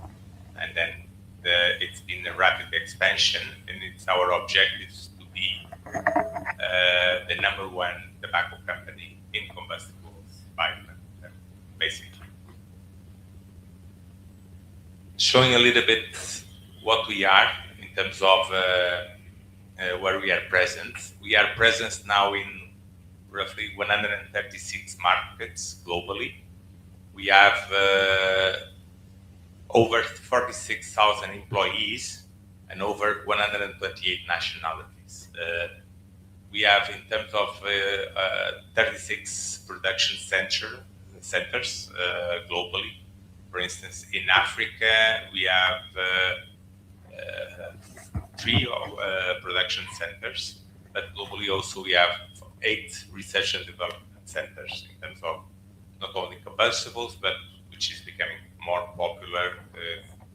And then it's been a rapid expansion, and it's our objective to be the #1 tobacco company in combustibles by basically. Showing a little bit what we are in terms of where we are present. We are present now in roughly 136 markets globally. We have over 46,000 employees and over 128 nationalities. We have, in terms of 36 production centers globally. For instance, in Africa, we have 3 production centers, but globally also we have 8 research and development centers in terms of not only combustibles, but which is becoming more popular,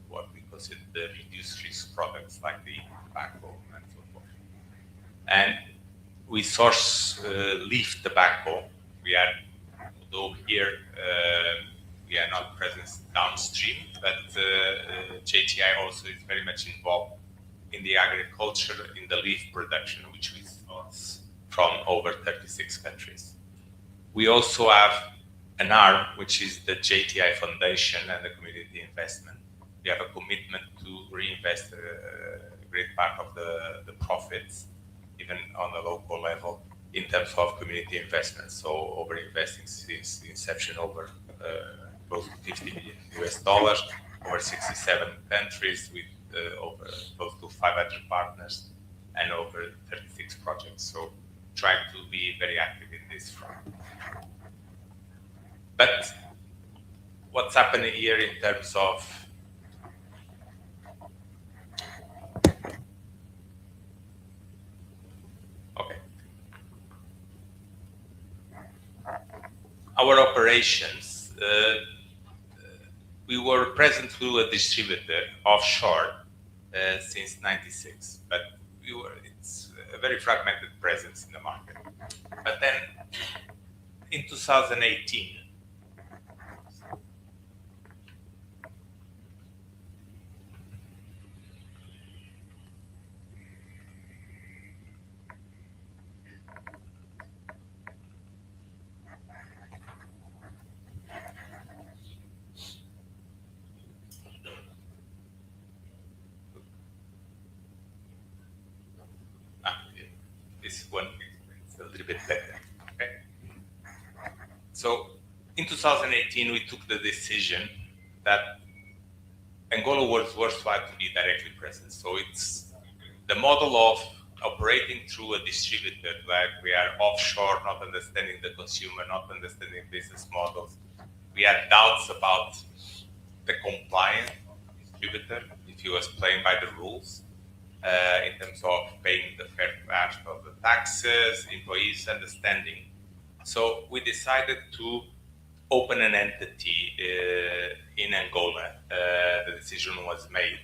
what we consider the reduced risk products like the tobacco and so forth. And we source leaf tobacco. We are, although here we are not present downstream, but JTI also is very much involved in the agriculture, in the leaf production, which we source from over 36 countries. We also have an arm, which is the JTI Foundation and the community investment. We have a commitment to reinvest a great part of the profits, even on the local level, in terms of community investment. So over investing since the inception over close to $50 million, over 67 countries with over close to 500 partners and over 36 projects. So trying to be very active in this front. But what's happening here in terms of our operations, we were present through a distributor offshore since '96, but it's a very fragmented presence in the market. But then in 2018, this one is a little bit better. Okay. So in 2018, we took the decision that Angola was worthwhile to be directly present. So it's the model of operating through a distributor, like we are offshore, not understanding the consumer, not understanding business models. We had doubts about the compliance of the distributor, if he was playing by the rules. In terms of paying the fair part of the taxes, employees understanding. So we decided to open an entity in Angola. The decision was made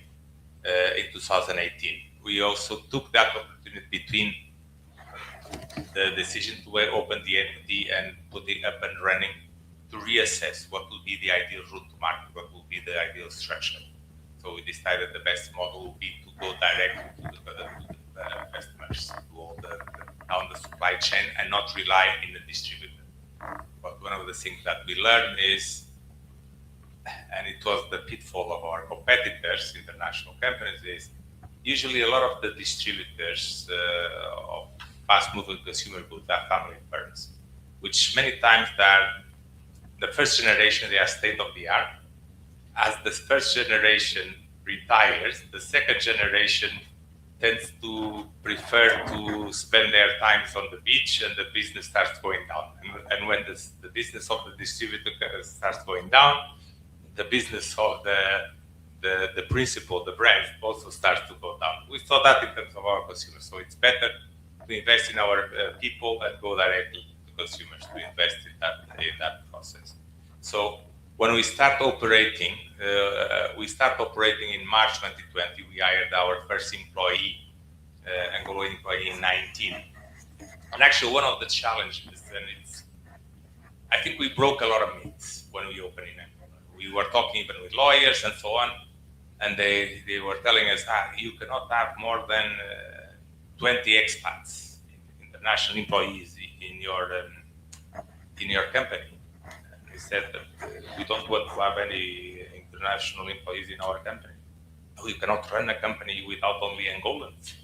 in 2018. We also took that opportunity between the decision to open the entity and put it up and running to reassess what would be the ideal route to market, what would be the ideal structure. So we decided the best model would be to go directly to the customers, down the supply chain, and not rely in the distributor. But one of the things that we learned is, and it was the pitfall of our competitors, international companies, is usually a lot of the distributors of fast-moving consumer goods are family firms, which many times the first generation, they are state-of-the-art. As the first generation retires, the second generation tends to prefer to spend their times on the beach, and the business starts going down. And when the business of the distributor starts going down, the business of the principal, the brand, also starts to go down. We saw that in terms of our consumers. So it's better to invest in our people and go directly to consumers to invest in that process. So when we start operating in March 2020. We hired our first employee, Angola employee in 19. And actually, one of the challenges, and I think we broke a lot of myths when we opened in Angola. We were talking even with lawyers and so on, and they were telling us, you cannot have more than 20 expats, international employees in your company. They said that we don't want to have any international employees in our company. We cannot run a company without only Angolans.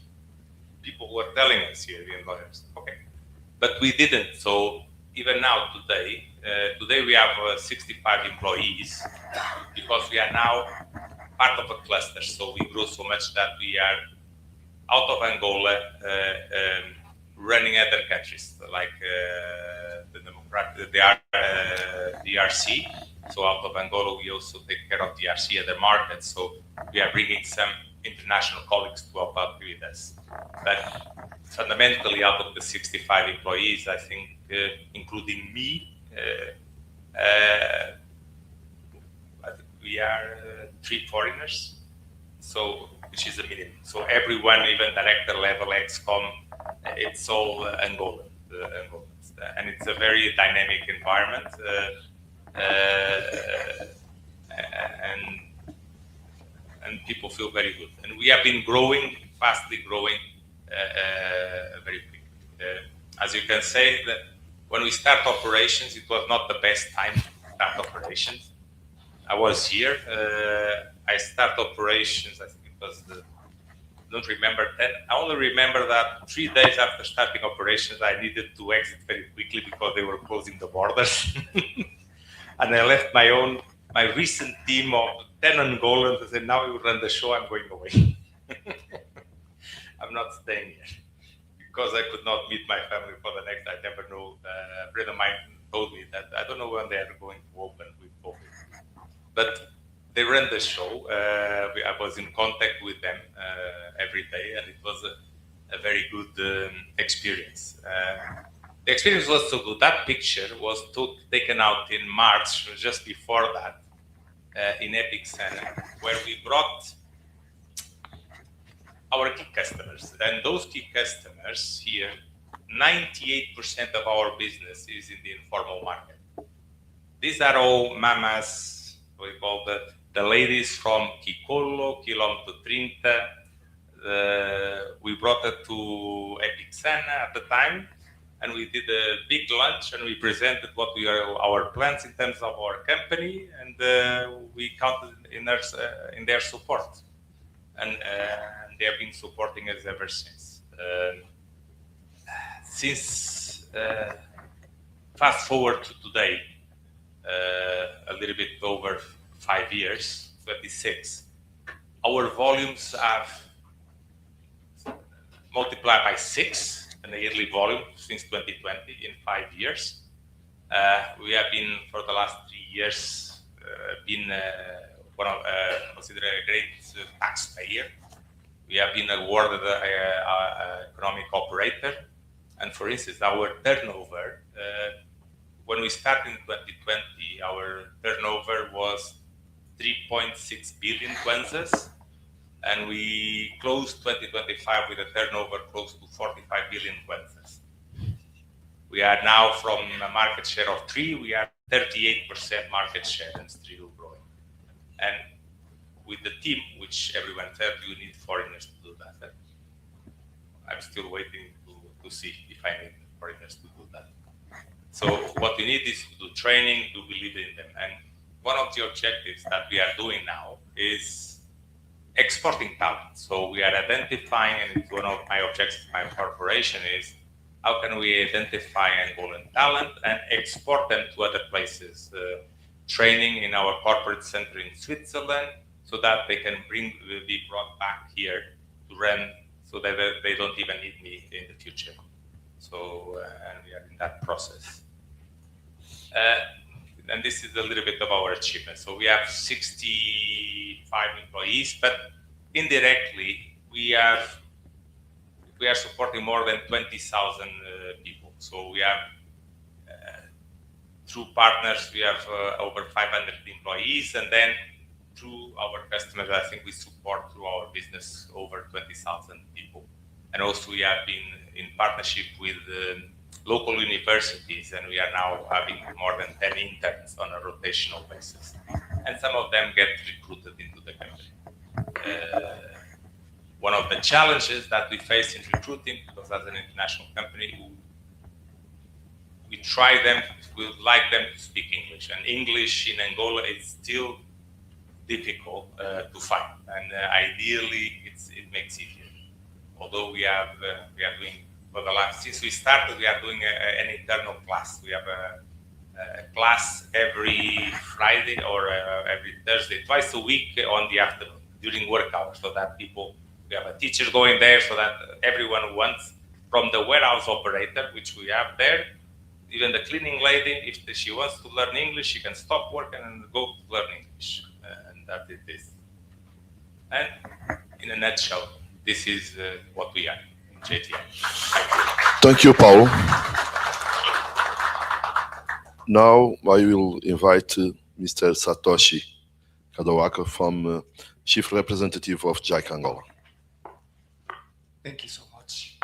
People were telling us here, the lawyers. Okay, but we didn't. So even now, today we have 65 employees because we are now part of a cluster. So we grew so much that we are out of Angola, running other countries like the DRC. So out of Angola, we also take care of DRC, other markets. So we are bringing some international colleagues to help out with us. But fundamentally, out of the 65 employees, I think, including me, I think we are 3 foreigners. So which is a minimum. So everyone, even director level, ex-com, it's all Angolan. And it's a very dynamic environment. And people feel very good. And we have been growing, fastly growing, very quickly. As you can say, that when we start operations, it was not the best time to start operations. I was here. I start operations, I think it was I don't remember 10. I only remember that 3 days after starting operations, I needed to exit very quickly because they were closing the borders. And I left my recent team of 10 Angolans. I said, now you run the show, I'm going away. I'm not staying here. Because I could not meet my family for the next, I never know. A friend of mine told me that I don't know when they are going to open with COVID. But they ran the show. I was in contact with them every day, and it was a very good experience. The experience was so good. That picture was taken out in March, just before that, in Epic Center, where we brought our key customers. And those key customers here, 98% of our business is in the informal market. These are all mamas, we call the ladies from Kikolo, Quilômetro 30. We brought it to Epic Center at the time, and we did a big lunch, and we presented what our plans in terms of our company, and we counted in their support. And they have been supporting us ever since. Fast forward to today, a little bit over 5 years, 26, our volumes have multiplied by 6 in the yearly volume since 2020 in 5 years. We have been, for the last 3 years, considered a great taxpayer. We have been awarded an economic operator. And for instance, our turnover, when we started in 2020, our turnover was 3.6 billion kwanzas, and we closed 2025 with a turnover close to 45 billion kwanzas. We are now from a market share of 3, we are 38% market share and still growing. And with the team, which everyone said, you need foreigners to do that. And I'm still waiting to see if I need foreigners to do that. So what we need is to do training, to believe in them. And one of the objectives that we are doing now is exporting talent. So we are identifying, and it's one of my objectives, my corporation is, how can we identify Angolan talent and export them to other places? Training in our corporate center in Switzerland, so that they can be brought back here to run so that they don't even need me in the future. So, and we are in that process. And this is a little bit of our achievement. So we have 65 employees, but indirectly we are supporting more than 20,000 people. So we have through partners we have over 500 employees, and then through our customers, I think we support through our business over 20,000 people. And also we have been in partnership with local universities, and we are now having more than 10 interns on a rotational basis. And some of them get recruited into the company. One of the challenges that we face in recruiting, because as an international company, we would like them to speak English. And English in Angola is still difficult to find. And ideally, it makes it easier. Although we are doing, since we started, we are doing an internal class. We have a class every Friday or every Thursday, twice a week on the afternoon during work hours, so that we have a teacher going there, so that everyone who wants, from the warehouse operator, which we have there, even the cleaning lady, if she wants to learn English, she can stop work and go to learn English, and that it is. And in a nutshell, this is what we are in JTI. Thank you, Paulo. Now I will invite Mr. Satoshi Kadawaka from Chief Representative of JICA Angola. Thank you so much.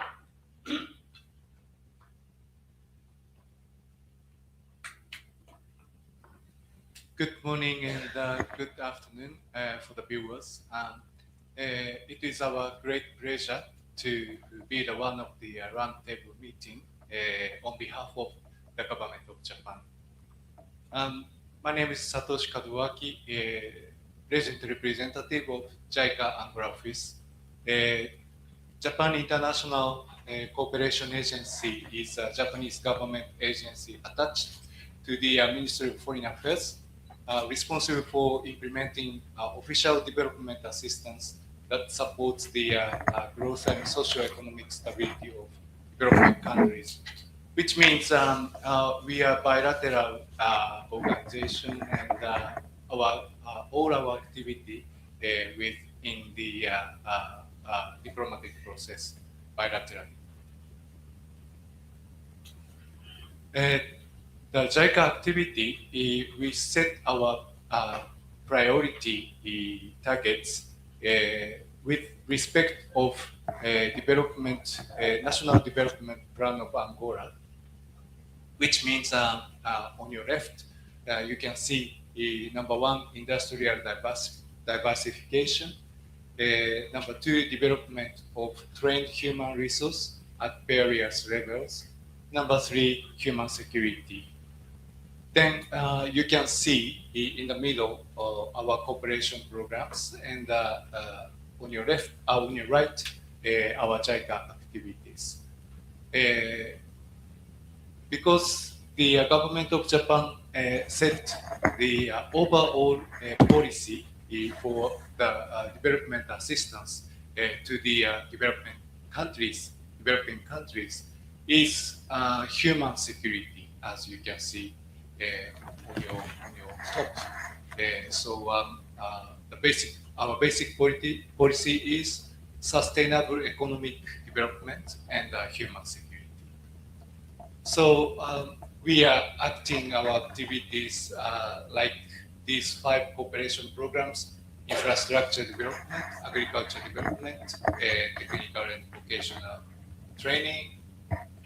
Good morning and good afternoon for the viewers. It is our great pleasure to be the one of the roundtable meeting on behalf of the government of Japan. My name is Satoshi Kaduaki, resident representative of JICA Angola office. Japan International Cooperation Agency is a Japanese government agency attached to the Ministry of Foreign Affairs, responsible for implementing official development assistance that supports the growth and socio-economic stability of developing countries, which means we are bilateral organization, and all our activity within the diplomatic process bilaterally. The JICA activity, we set our priority targets with respect of development, national development plan of Angola, which means on your left, you can see number one, industrial diversification. Number two, development of trained human resource at various levels. Number three, human security. Then you can see in the middle our cooperation programs, and on your left, on your right, our JICA activities. Because the government of Japan set the overall policy for the development assistance to the developing countries is human security, as you can see on your top. So our basic policy is sustainable economic development and human security. So we are acting our activities like these 5 cooperation programs: infrastructure development, agriculture development, technical and vocational training,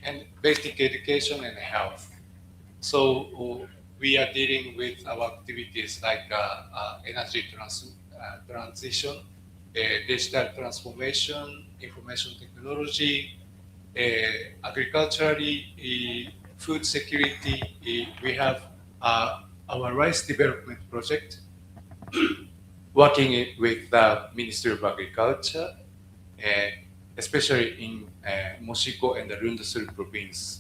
and basic education and health. So we are dealing with our activities like energy transition, digital transformation, information technology, agriculturally, food security. We have our rice development project, working with the Ministry of Agriculture, especially in Moshiko and the Rundsul province.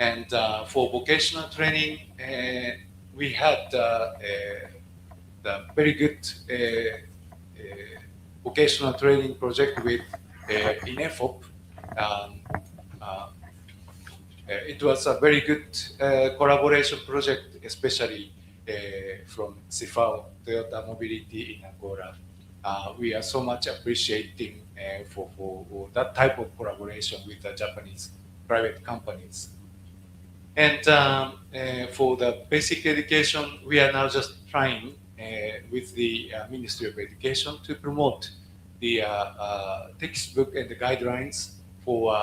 And for vocational training, we had the very good vocational training project with in EFOP. It was a very good collaboration project, especially from CIFAO, Toyota Mobility in Angola. We are so much appreciating for that type of collaboration with the Japanese private companies. And for the basic education, we are now just trying with the Ministry of Education to promote the textbook and the guidelines for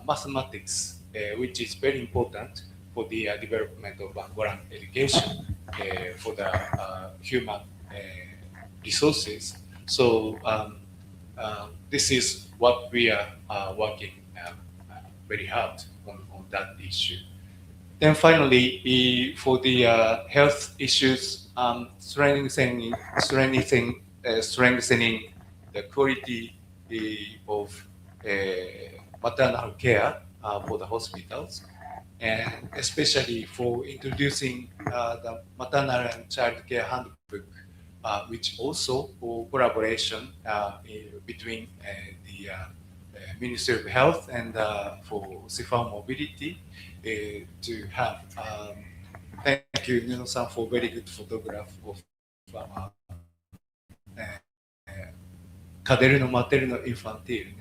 mathematics, which is very important for the development of Angolan education for the human resources. So this is what we are working very hard on that issue. Then finally, for the health issues, strengthening the quality of maternal care for the hospitals, and especially for introducing the maternal and child care handbook, which also for collaboration between the Ministry of Health and for CIFAO Mobility to have. Thank you, Nuno-san, for very good photograph of Caderno Materno Infantile,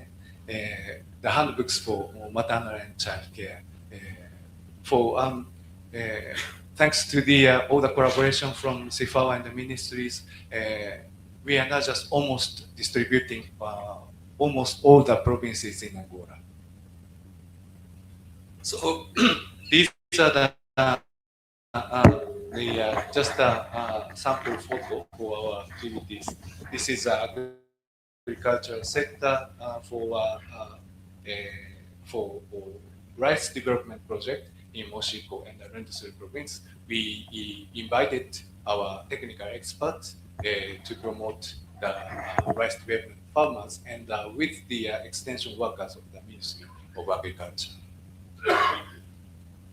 the handbooks for maternal and child care. Thanks to all the collaboration from CIFAO and the ministries, we are now just almost distributing almost all the provinces in Angola. So these are the just a sample photo for our activities. This is agricultural sector for rice development project in Moshiko and the Rendusuri province. We invited our technical experts to promote the rice development farmers and with the extension workers of the Ministry of Agriculture.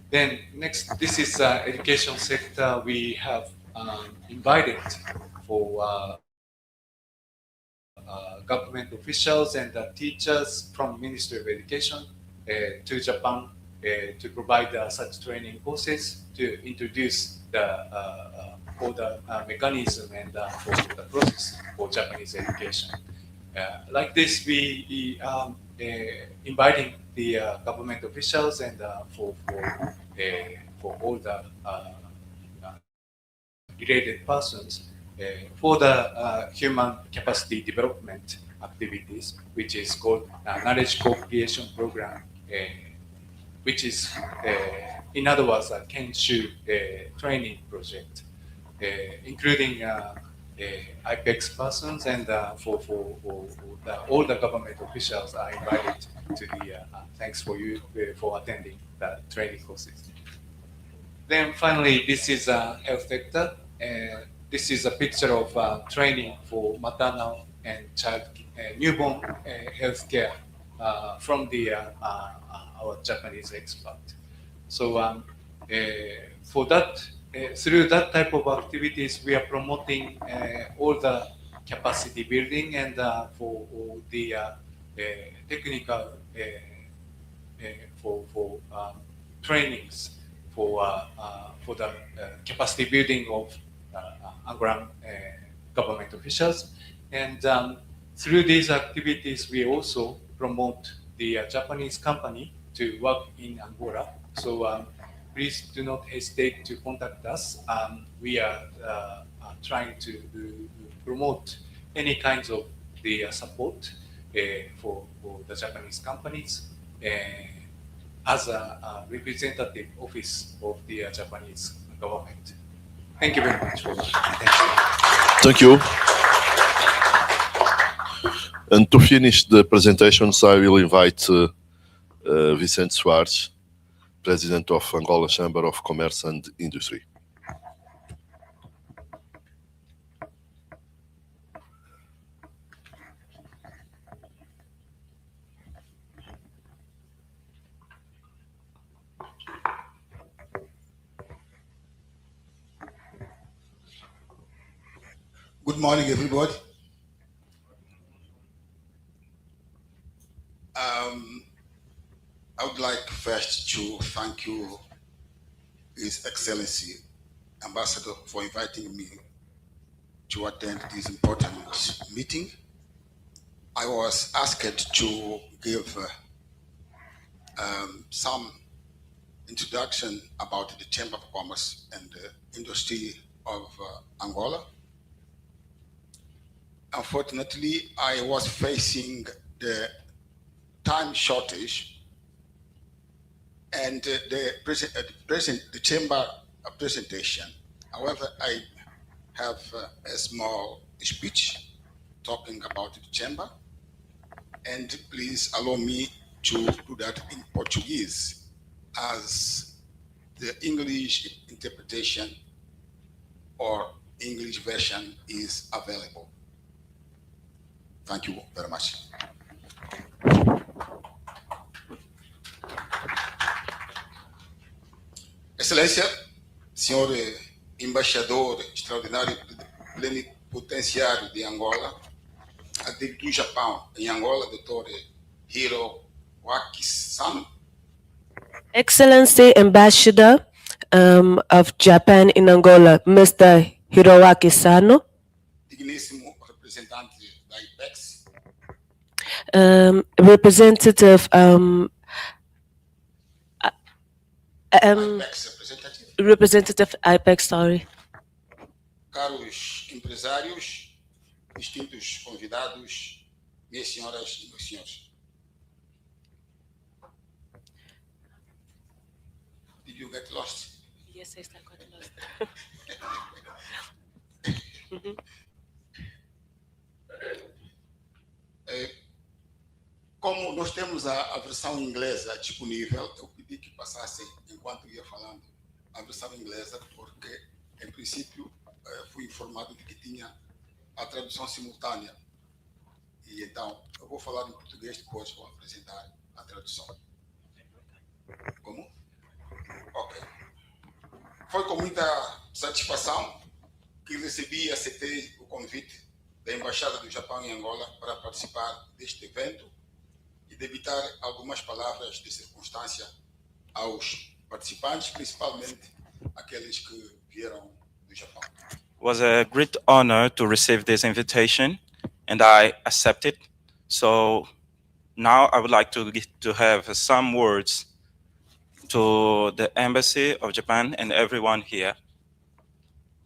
Then next, this is education sector. We have invited for government officials and teachers from Ministry of Education to Japan to provide such training courses to introduce all the mechanism and for the process for Japanese education. Like this, we inviting the government officials and for all the related persons for the human capacity development activities, which is called Knowledge Co-creation Program, which is, in other words, a Kenshu training project, including IPEX persons and for all the government officials are invited to the thanks for you for attending the training courses. Then finally, this is a health sector. This is a picture of training for maternal and child newborn health care from the our Japanese expert. So for that, through that type of activities, we are promoting all the capacity building and for the technical for trainings for the capacity building of Angolan government officials. And through these activities, we also promote the Japanese company to work in Angola. So please do not hesitate to contact us. We are trying to promote any kinds of the support for the Japanese companies as a representative office of the Japanese government. Thank you very much for that. Thank you. And to finish the presentations, I will invite Vicente Soares, President of Angola Chamber of Commerce and Industry. Good morning, everybody. thank you, His Excellency Ambassador, for inviting me to attend this important meeting. I was asked to give some introduction about the Chamber of Commerce and the Industry of Angola. Unfortunately, I was facing the time shortage, and the chamber presentation. However, I have a small speech talking about the chamber, and please allow me to do that in Portuguese, as the English interpretation or English version is available. Thank you very much. Excelência, senhor embaixador extraordinário plenipotenciário de Angola, do Japão em Angola, Dr. Hiroaki-san. Excellency Ambassador of Japan in Angola, Mr. Hiroaki Sano. Digníssimo representante da IPEX. Representative IPEX representative. Representative IPEX, sorry. Caros empresários, distintos convidados, minhas senhoras e meus senhores. Did you get lost? Yes, I got lost. Como nós temos a versão inglesa disponível, eu pedi que passassem, enquanto ia falando, a versão inglesa, porque, em princípio, fui informado de que tinha a tradução simultânea. E então, eu vou falar em português, depois vou apresentar a tradução. Como? Ok. Foi com muita satisfação que recebi e aceitei o convite da Embaixada do Japão em Angola para participar deste evento e debitar algumas palavras de circunstância aos participantes, principalmente aqueles que vieram do Japão. It was a great honor to receive this invitation, and I accepted. So now I would like to have some words to the Embassy of Japan and everyone here.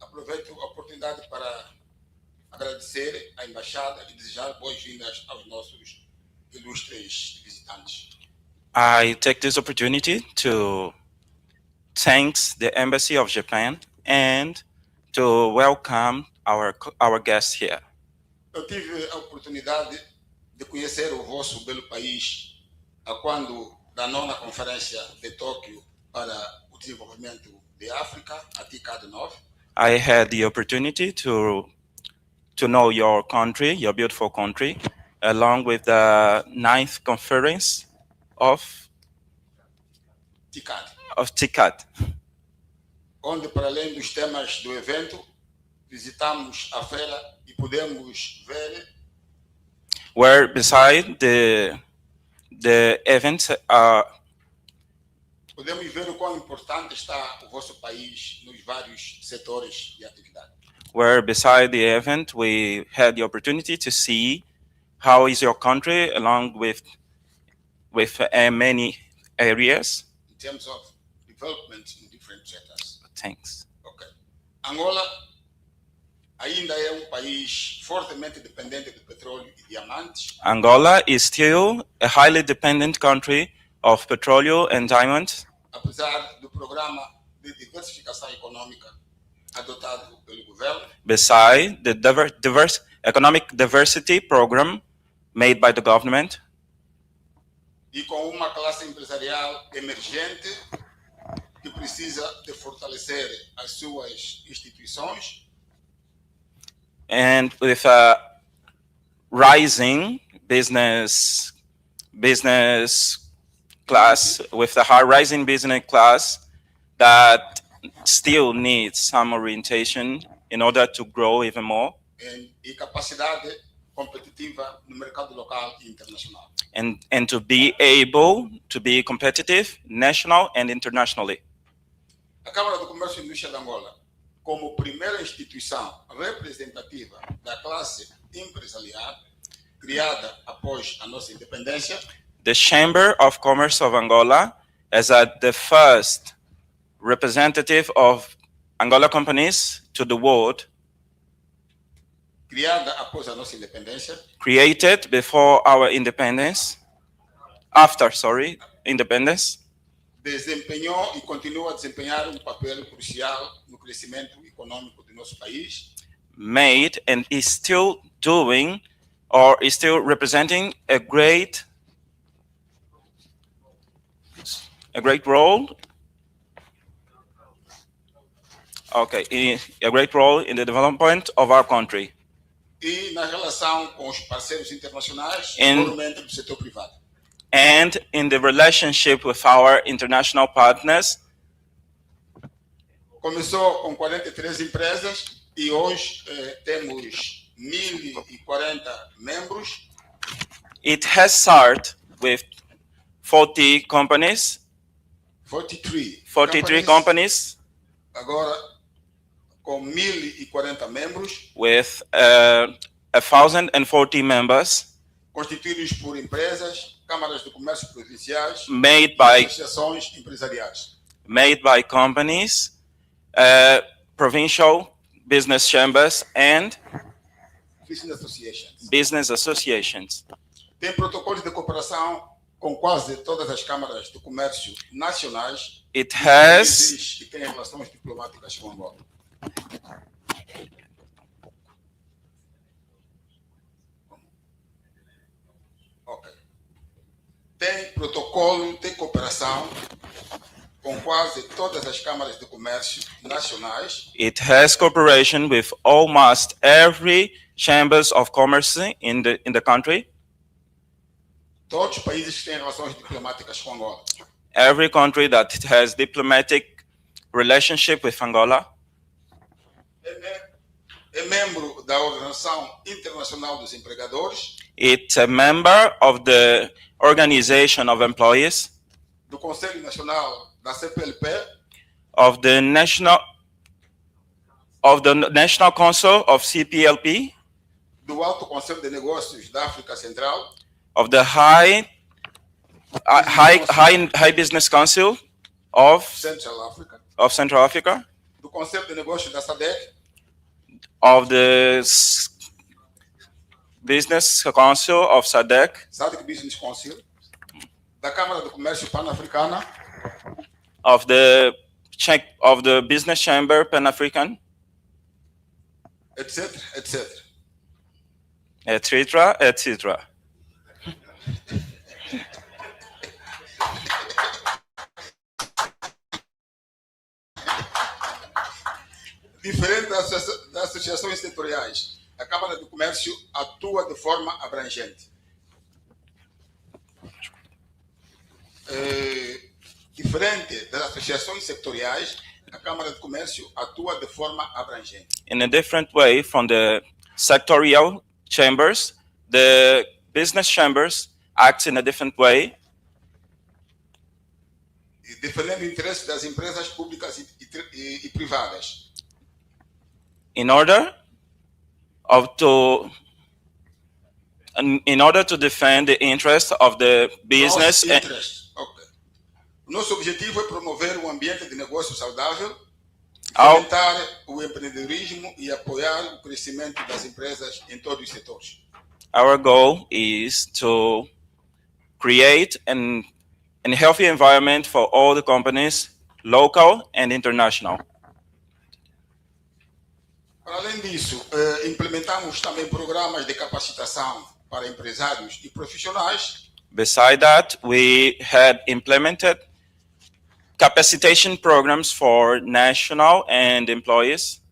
Aproveito a oportunidade para agradecer à Embaixada e desejar boas-vindas aos nossos ilustres visitantes. I take this opportunity to thank the Embassy of Japan and to welcome our guests here. Eu tive a oportunidade de conhecer o vosso belo país quando da nona conferência de Tóquio para o desenvolvimento de África, a TICAD 9. I had the opportunity to know your country, your beautiful country, along with the 9th conference of TICAD. Onde, para além dos temas do evento, visitamos a feira e pudemos ver where beside the event podemos ver o quão importante está o vosso país nos vários setores de atividade. Where beside the event we had the opportunity to see how is your country along with many areas. In terms of development in different sectors. Thanks. Okay. Angola ainda é país fortemente dependente de petróleo e diamantes. Angola is still a highly dependent country of petroleum and diamonds. Apesar do programa de diversificação econômica adotado pelo governo. Beside the economic diversity program made by the government. E com uma classe empresarial emergente que precisa de fortalecer as suas instituições. And with a rising business class, with the high rising business class that still needs some orientation in order to grow even more. E capacidade competitiva no mercado local e internacional. and to be able to be competitive national and internationally. A Câmara do Comércio e Indústria de Angola, como primeira instituição representativa da classe empresarial, criada após a nossa independência, The Chamber of Commerce of Angola, as the first representative of Angola companies to the world, criada após a nossa independência, created before our independence, after, sorry, independence, desempenhou e continua a desempenhar papel crucial no crescimento econômico do nosso país, made and is still doing or is still representing a great role. Okay, a great role in the development of our country. E na relação com os parceiros internacionais, desenvolvimento do setor privado. And in the relationship with our international partners. Começou com 43 empresas e hoje temos 1.040 membros. It has started with 40 companies. 43 companies. Agora com 1.040 membros. With 1,040 members. Constituídos por empresas, câmaras de comércio provinciais, associações empresariais. Made by companies, provincial business chambers and business associations. Tem protocolos de cooperação com quase todas as câmaras de comércio nacionais. It has e tem relações diplomáticas com Angola. Tem protocolo de cooperação com quase todas as câmaras de comércio nacionais. It has cooperation with almost every chambers of commerce in the country. Todos os países que têm relações diplomáticas com Angola. Every country that has diplomatic relationship with Angola. É membro da Organização Internacional dos Empregadores. It's a member of the Organization of Employees. Do Conselho Nacional da CPLP. Of the National Council of CPLP. Do Alto Conselho de Negócios da África Central. Of the High Business Council of Central Africa. Do Conselho de Negócios da SADC. Of the Business Council of SADC. SADC Business Council. Da Câmara do Comércio Pan-Africana. Of the Business Chamber Pan-African. Etc, etc. Etc, etc. Diferente das associações setoriais, a Câmara do Comércio atua de forma abrangente. Diferente das associações setoriais, a Câmara de Comércio atua de forma abrangente. In a different way from the sectorial chambers, the business chambers act in a different way. Defendendo o interesse das empresas públicas e privadas. In order to defend the interest of the business. Nosso objetivo é promover um ambiente de negócio saudável, fomentar o empreendedorismo e apoiar o crescimento das empresas em todos os setores. Our goal is to create a healthy environment for all the companies, local and international. Para além disso, implementamos também programas de capacitação para empresários e profissionais. Besides that, we had implemented capacitation programs for national and employees.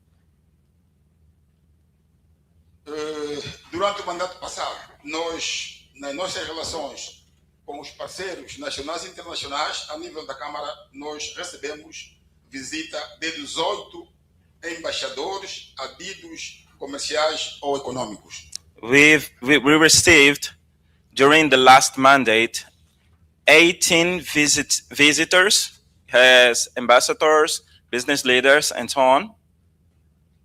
Durante o mandato passado, nas nossas relações com os parceiros nacionais e internacionais, a nível da Câmara, nós recebemos visita de 18 embaixadores, adidos comerciais ou econômicos. We received during the last mandate, 18 visitors as ambassadors, business leaders, and so on.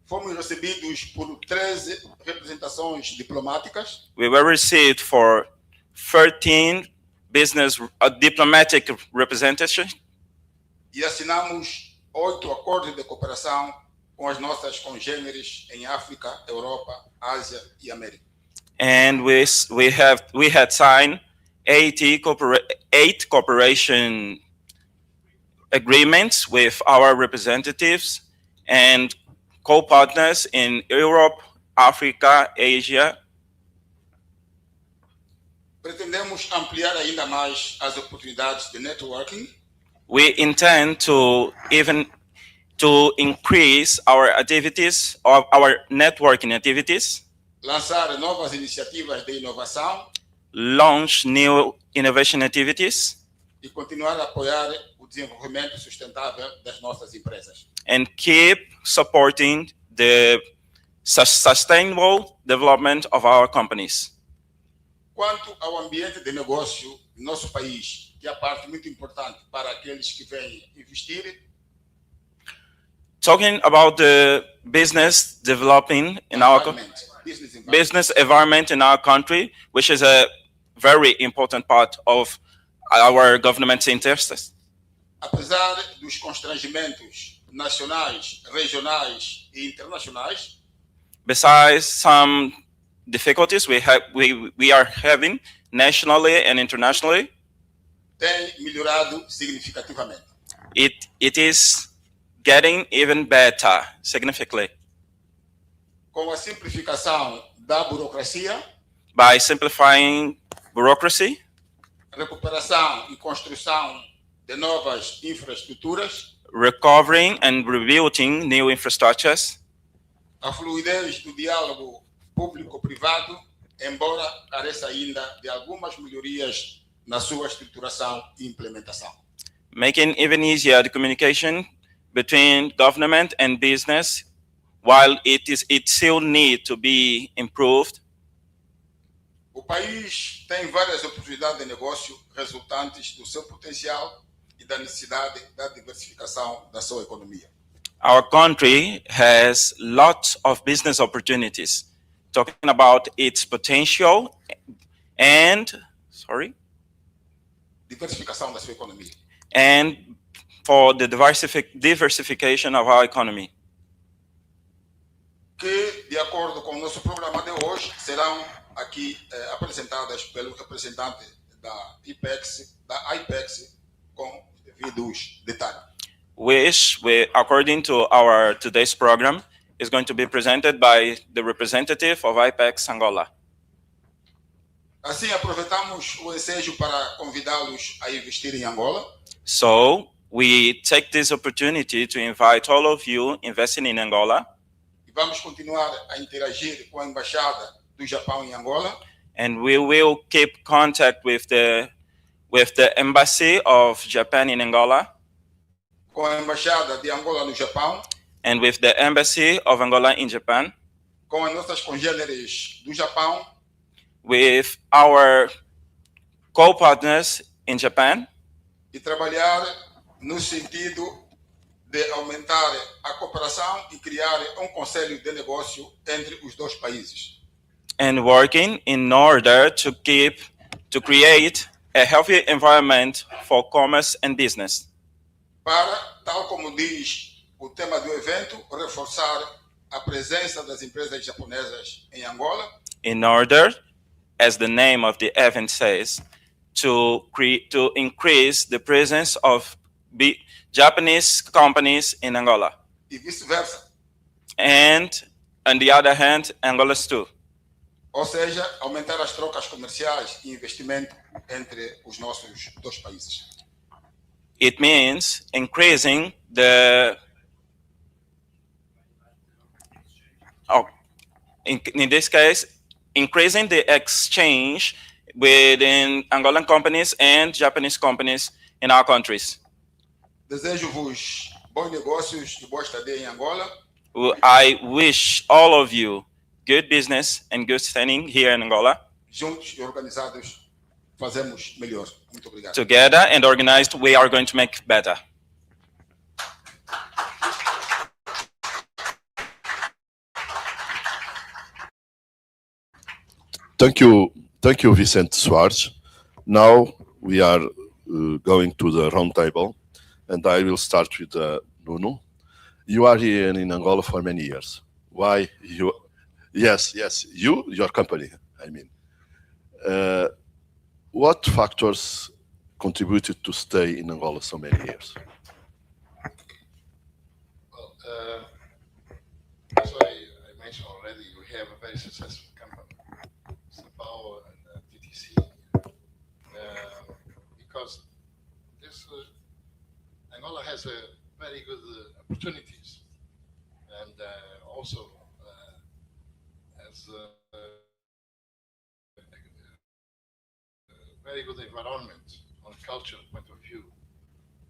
Fomos recebidos por 13 representações diplomáticas. We were received for 13 business diplomatic representations. E assinamos 8 acordos de cooperação com as nossas congêneres em África, Europa, Ásia e América. And we had signed 8 cooperation agreements with our representatives and co-partners in Europe, Africa, Asia. Pretendemos ampliar ainda mais as oportunidades de networking. We intend to increase our activities, our networking activities, Lançar novas iniciativas de inovação launch new innovation activities, e continuar a apoiar o desenvolvimento sustentável das nossas empresas. and keep supporting the sustainable development of our companies. Quanto ao ambiente de negócio no nosso país, que é a parte muito importante para aqueles que vêm investir, Talking about the business developing in our business environment in our country, which is a very important part of our government's interests. apesar dos constrangimentos nacionais, regionais e internacionais, Besides some difficulties we are having nationally and internationally, tem melhorado significativamente. it is getting even better significantly Com a simplificação da burocracia, by simplifying bureaucracy, recuperação e construção de novas infraestruturas, recovering and rebuilding new infrastructures, a fluidez do diálogo público-privado, embora careça ainda de algumas melhorias na sua estruturação e implementação. making even easier the communication between government and business, while it still need to be improved. O país tem várias oportunidades de negócio resultantes do seu potencial e da necessidade da diversificação da sua economia. Our country has lots of business opportunities, talking about its potential and, Diversificação da sua economia. and for the diversification of our economy. Que, de acordo com o nosso programa de hoje, serão aqui apresentadas pelo representante da IPEX com devidos detalhes. Which, according to our today's program, is going to be presented by the representative of IPEX Angola. Assim, aproveitamos o ensejo para convidá-los a investir em Angola. So we take this opportunity to invite all of you investing in Angola, E vamos continuar a interagir com a Embaixada do Japão em Angola, and we will keep contact with the embassy of Japan in Angola, com a Embaixada de Angola no Japão, and with the embassy of Angola in Japan, com as nossas congêneres do Japão, with our co-partners in Japan, e trabalhar no sentido de aumentar a cooperação e criar conselho de negócio entre os dois países. and working in order to create a healthy environment for commerce and business. Para, tal como diz o tema do evento, reforçar a presença das empresas japonesas em Angola, In order, as the name of the event says, to increase the presence of Japanese companies in Angola. e vice-versa. And on the other hand, Angola's too. Ou seja, aumentar as trocas comerciais e investimento entre os nossos dois países. It means increasing the, in this case, increasing the exchange within Angolan companies and Japanese companies in our countries. Desejo-vos bons negócios e boa estadia em Angola. I wish all of you good business and good standing here in Angola. juntos e organizados, fazemos melhor. Muito obrigado. Together and organized, we are going to make better. Thank you, Vicente Soares. Now we are going to the round table, and I will start with Nuno. You are here in Angola for many years. Why you? Yes, your company. I mean, what factors contributed to stay in Angola so many years? Well, as I mentioned already, we have a very successful company, São Paulo and TTC, because this Angola has very good opportunities, and also has a very good environment on culture point of view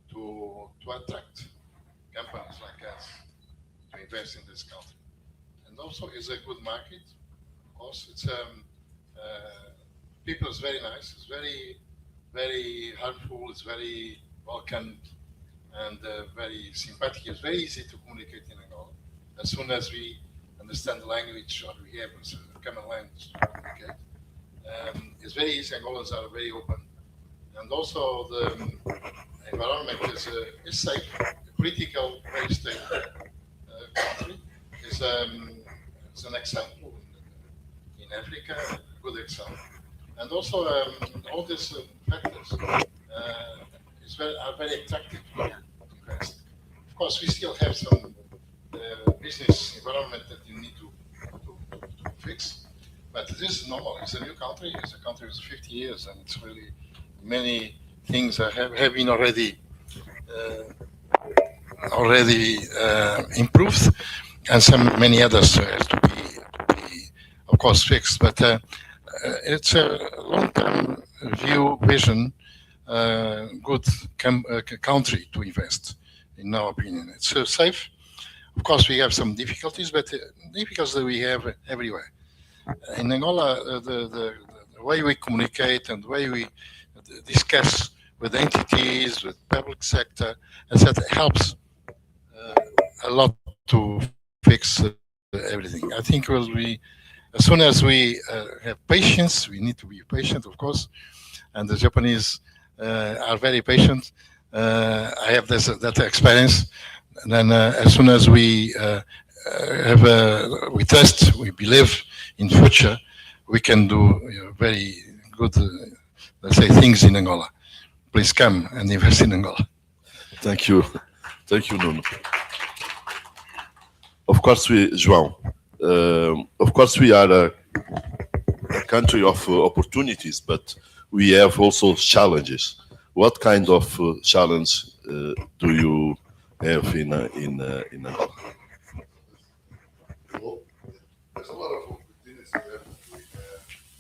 to attract companies like us to invest in this country. And also is a good market. Of course, it's people is very nice. It's very helpful. It's very welcomed and very sympathetic. It's very easy to communicate in Angola. As soon as we understand the language or we have a common language to communicate, it's very easy. Angolans are very open, and also the environment is safe, critical, very stable country. It's an example in Africa, a good example, and also all these factors are very attractive to invest. Of course, we still have some business environment that you need to fix, but this is normal. It's a new country. It's a country with 50 years, and it's really many things have been already improved, and many others have to be, of course, fixed. But it's a long-term vision, good country to invest, in our opinion. It's safe. Of course, we have some difficulties, but difficulties that we have everywhere. In Angola, the way we communicate and the way we discuss with entities, with public sector, etc., helps a lot to fix everything. I think will be, as soon as we have patience, we need to be patient, of course, and the Japanese are very patient. I have that experience. And then as soon as we we trust, we believe in future, we can do very good, let's say, things in Angola. Please come and invest in Angola. Thank you, Nuno. Of course, João. Of course, we are a country of opportunities, but we have also challenges. What kind of challenge do you have in Angola? Well, there's a lot of opportunities there.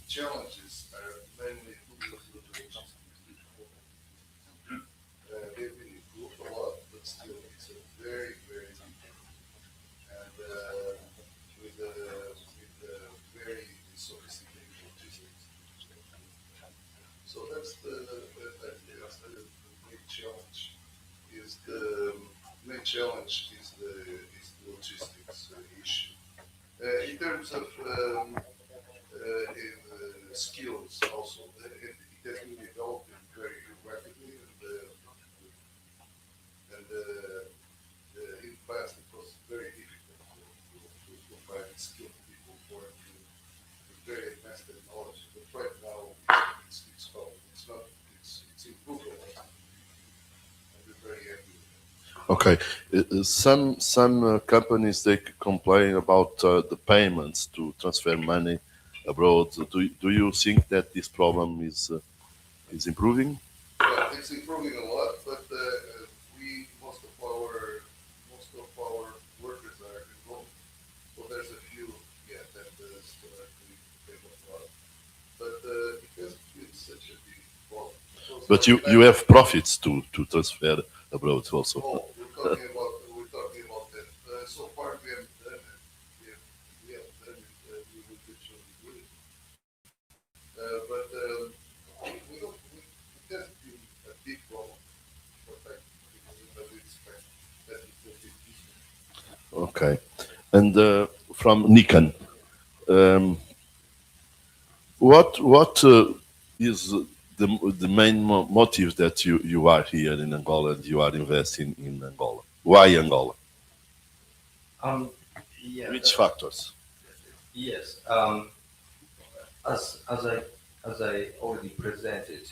Challenges are mainly they've been improved a lot, but still it's a very, very deep. And with very sophisticated logistics. So that's the big challenge. The main challenge is the logistics issue. In terms of skills, also, it has been developing very rapidly, and in the past it was very difficult to find skilled people for very advanced technology. But right now it's improved a lot. We're very happy. Okay, some companies they complain about the payments to transfer money abroad. Do you think that this problem is improving? Yeah, it's improving a lot, but most of our workers are involved. So there's a few, that still have to be paid off. But because it's such a big problem. But you have profits to transfer abroad also. Oh, we're talking about that. So far we haven't done it. We haven't done it. We would actually do it. Okay. And from Nikon, um, what is the main motive that you are here in Angola and you are investing in Angola? Why Angola? Um, yeah. Which factors? Yes. As as I already presented,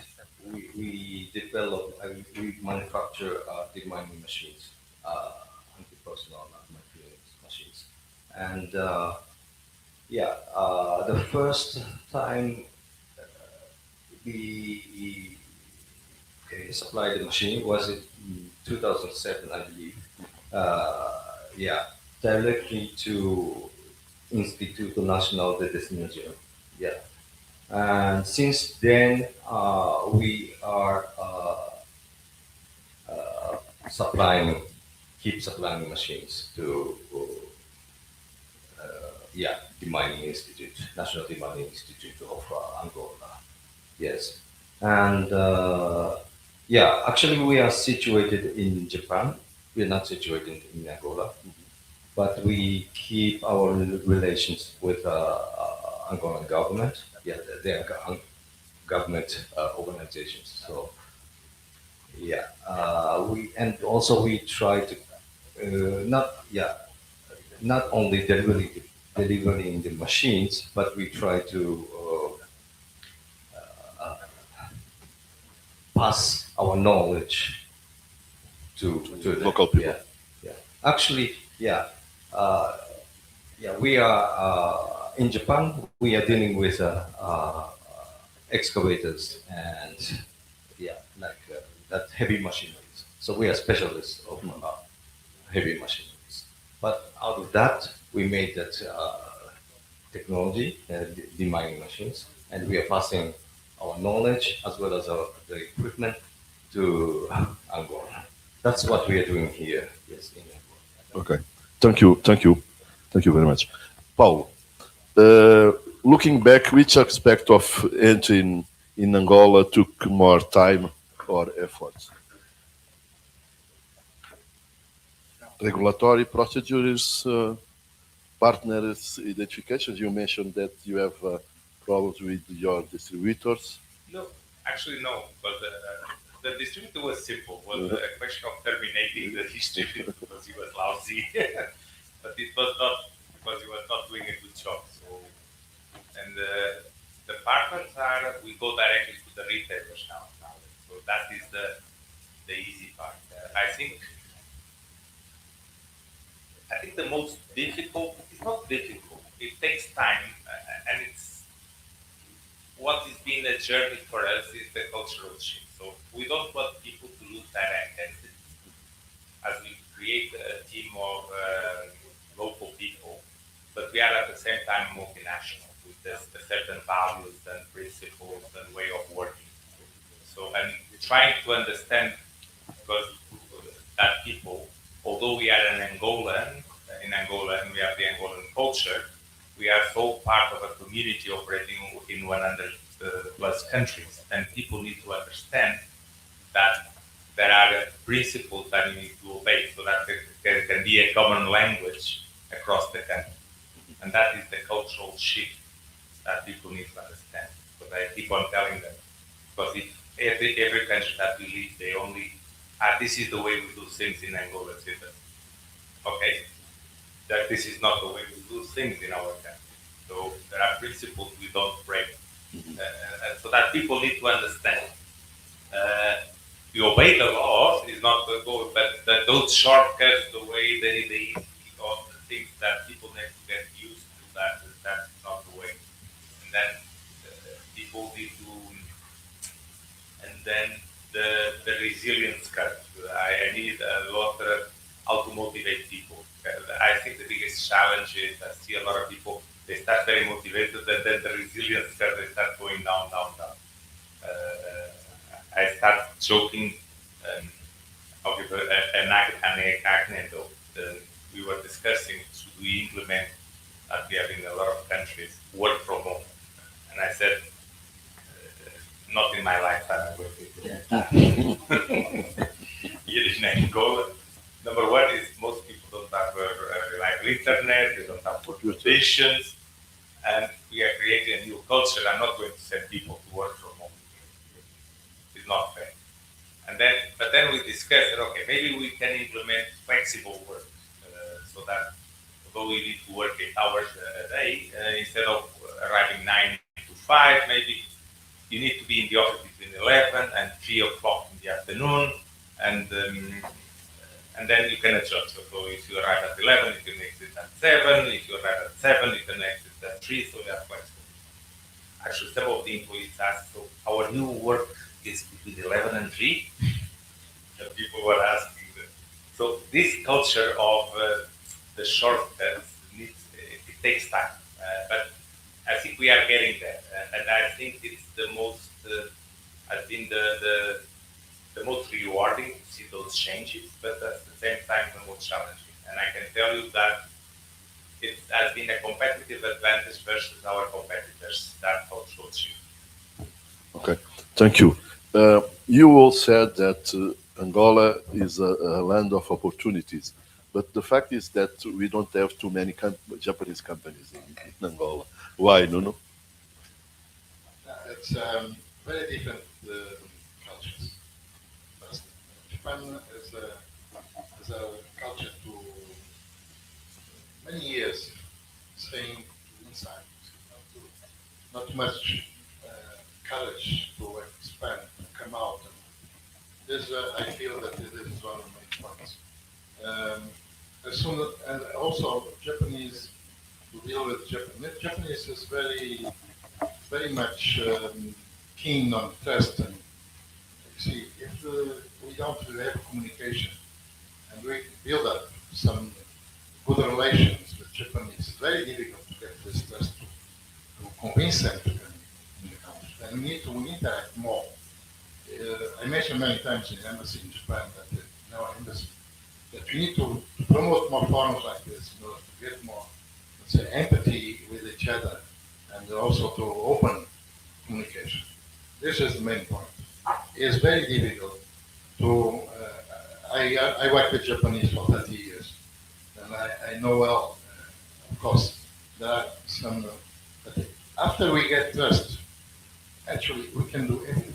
we develop we manufacture the mining machines, anti-personnel machines, and yeah, the first time we supplied the machine was in 2007, I believe. Yeah, directly to Instituto Nacional de Desenho. Yeah. And since then, we are supplying, keep supplying machines to, yeah, the Mining Institute, National Mining Institute of Angola. Yes. And yeah, actually, we are situated in Japan. We are not situated in Angola, but we keep our relations with Angolan government. Yeah, they are government organizations. So yeah, we and also we try to not yeah not only delivering the machines, but we try to pass our knowledge to the local people. Yeah, yeah. Actually, yeah, uh, yeah. We are in Japan. We are dealing with excavators and yeah, like that heavy machineries. So we are specialists of heavy machineries. But out of that, we made that technology, the mining machines, and we are passing our knowledge as well as the equipment to Angola. That's what we are doing here. Yes, in Angola. Okay. Thank you. Thank you. Thank you very much. Paulo, looking back, which aspect of entering in Angola took more time or effort? Regulatory procedures, partners identifications. You mentioned that you have problems with your distributors. No, actually no, but the distributor was simple. It was a question of terminating the distributor because he was lousy, but it was not because he was not doing a good job. So, and the partners are we go directly to the retailers now. So that is the easy part. I think the most difficult. It's not difficult. It takes time, and it's what has been a journey for us is the cultural shift. So we don't want people to lose their identity. As we create a team of local people, but we are at the same time multinational with certain values and principles and way of working. So and trying to understand because that people, although we are in Angola and we have the Angolan culture, we are so part of a community operating in 100 plus countries, and people need to understand that there are principles that you need to obey so that there can be a common language across the country. And that is the cultural shift that people need to understand. Because I keep on telling them, because if every country that we live, they only, this is the way we do things in Angola, okay, that this is not the way we do things in our country. So there are principles we don't break. So that people need to understand. You obey the laws is not the goal, but those shortcuts, the way they or the things that people need to get used to, that's not the way. And then people need to, and then the resilience curve. I need a lot how to motivate people. I think the biggest challenge is I see a lot of people, they start very motivated, and then the resilience curve, they start going down, down, down. I start joking. I'll give an anecdote. We were discussing should we implement, as we have in a lot of countries, work from home. And I said, not in my lifetime, I'm going to do that. Here in Angola, number one is most people don't have a internet, they don't have good conditions, and we are creating a new culture. I'm not going to send people to work from home. It's not fair. But then we discussed that, okay, maybe we can implement flexible work, so that although we need to work 8 hours a day, instead of arriving 9 to 5, maybe you need to be in the office between 11 and 3 o'clock in the afternoon, and then you can adjust. So if you arrive at 11, you can exit at 7. If you arrive at 7, you can exit at 3. So you are flexible. Actually, some of the employees asked, so our new work is between 11 and 3. And people were asking. So this culture of the shortcuts it takes time, but I think we are getting there, and I think it's the most. I think the most rewarding to see those changes, but at the same time the most challenging. And I can tell you that it has been a competitive advantage versus our competitors, that cultural shift. Okay, thank you. You all said that Angola is a land of opportunities, but the fact is that we don't have too many Japanese companies in Angola. Why, Nuno? It's very different cultures. First, Japan is a culture to many years staying inside, not much courage to expand, to come out. This I feel that this is one of my points. As soon as, and also Japanese to deal with Japanese. Japanese is very much keen on trust. And you see, if we don't have communication and we build up some good relations with Japanese, it's very difficult to get this trust to convince them to come in the country. And we need to interact more. I mentioned many times in the embassy in Japan that in our embassy that we need to promote more forums like this in order to get more, let's say, empathy with each other and also to open communication. This is the main point. It's very difficult to. I worked with Japanese for 30 years, and I know well. Of course, there are some. But after we get trust, actually we can do everything.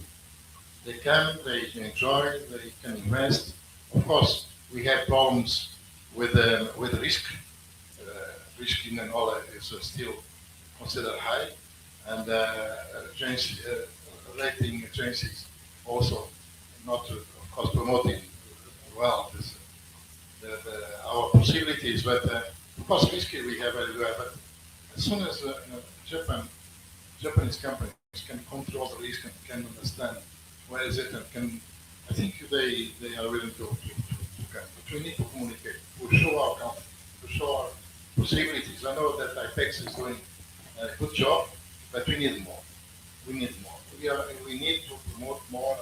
They come, they enjoy, they can invest. Of course, we have problems with risk. Risk in Angola is still considered high, and rating agencies also not, of course, promoting well our possibilities. But of course, risky we have everywhere. But as soon as Japanese companies can control the risk and can understand where is it and can, I think they are willing to come. But we need to communicate, to show our country, to show our possibilities. I know that IPEX is doing a good job, but we need more. We need more. We need to promote more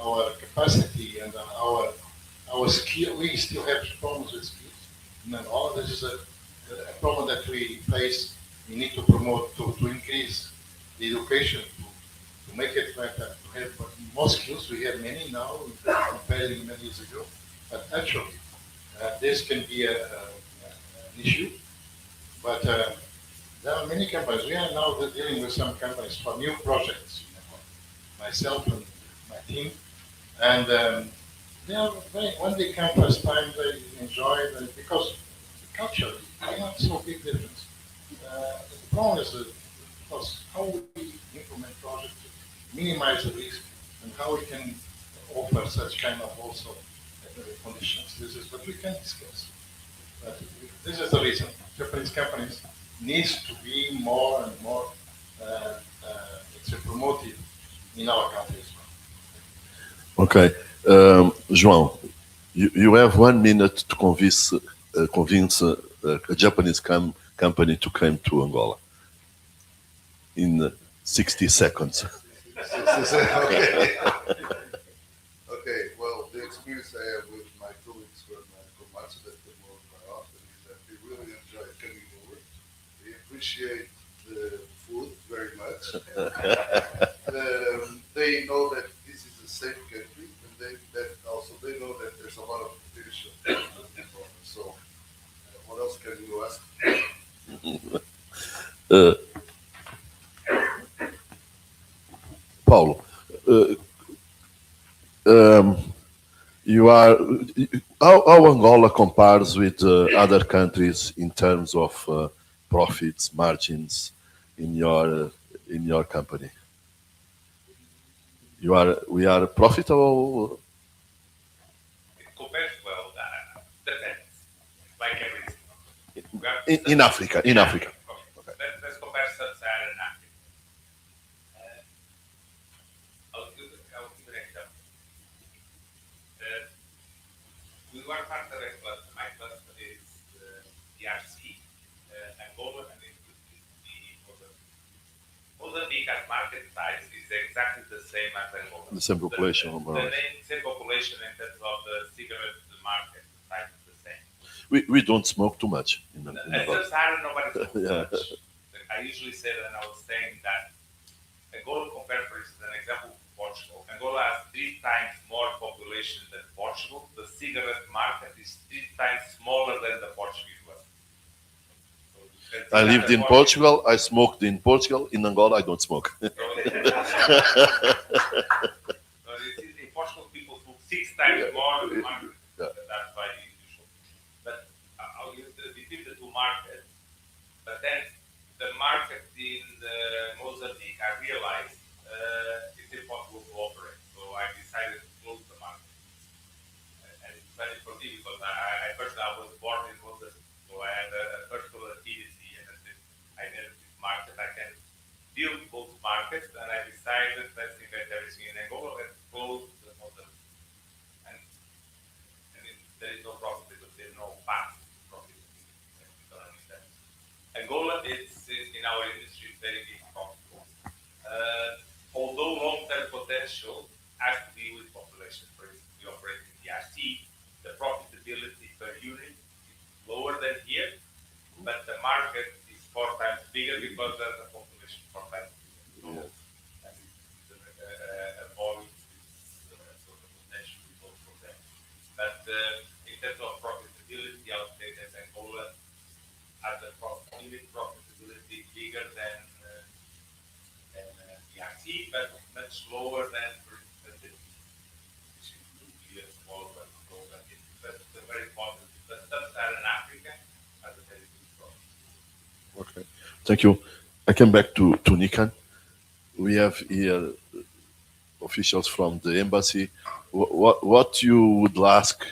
our capacity and our skill. We still have problems with skills. And all this is a problem that we face. We need to promote to increase the education to make it better, to have more skills. We have many now compared to many years ago. But actually, this can be an issue. But there are many companies. We are now dealing with some companies for new projects. Myself and my team, and they are when they come first time, they enjoy it because culturally, they have so big difference. The problem is that, of course, how we implement projects to minimize the risk and how we can offer such kind of also conditions. This is what we can discuss. But this is the reason Japanese companies needs to be more and more promoted in our country as well. Okay, João, you have 1 minute to convince a Japanese company to come to Angola in 60 seconds. Okay. Okay, well, the experience I have with my colleagues from Komatsu that come over quite often is that they really enjoy coming over. They appreciate the food very much. They know that this is a safe country, and they know that there's a lot of potential. So, what else can you ask? Uh, Paulo, um, you are how Angola compares with other countries in terms of profits margins in your company. We are profitable. It compares well. Depends. Like everything. In Africa. In Africa. Okay. Let's compare Sub-Saharan Africa. I'll give an example. We were part of a cluster. My cluster is DRC, Angola, and it would be Mozambique as market size is exactly the same as Angola. The same population. Same population in terms of the cigarette market size is the same. We don't smoke too much in Angola. Sub-Saharan, nobody smokes too much. I usually say that, and I was saying that Angola, compared, for instance, an example, Portugal. Angola has 3 times more population than Portugal. The cigarette market is 3 times smaller than the Portuguese one. So I lived in Portugal. I smoked in Portugal. In Angola, I don't smoke. So in Portugal, people smoke 6 times more than the market. That's why it's usual. But I'll use between the two markets. But then the market in Mozambique, I realized it's impossible to operate. So I decided to close the market. And it's funny for me because I personally was born in Mozambique. So I had a personal activity and I know this market. I can deal with both markets. And I decided, let's invest everything in Angola, let's close the Mozambique. And there is no profit because there's no path profit. Angola is in our industry very big profitable. Although long-term potential has to be with population. For instance, we operate in DRC, the profitability per unit is lower than here, but the market is 4 times bigger because there's a population 4 times bigger. And a volume is sort of potential result from that. But in terms of profitability, I would say that Angola has a unit profitability bigger than DRC, but much lower than, for instance, which is smaller but lower. But very positive. But Sub-Saharan Africa has a very good profit. Okay, thank you. I come back to Nikan. We have here officials from the embassy. What you would ask?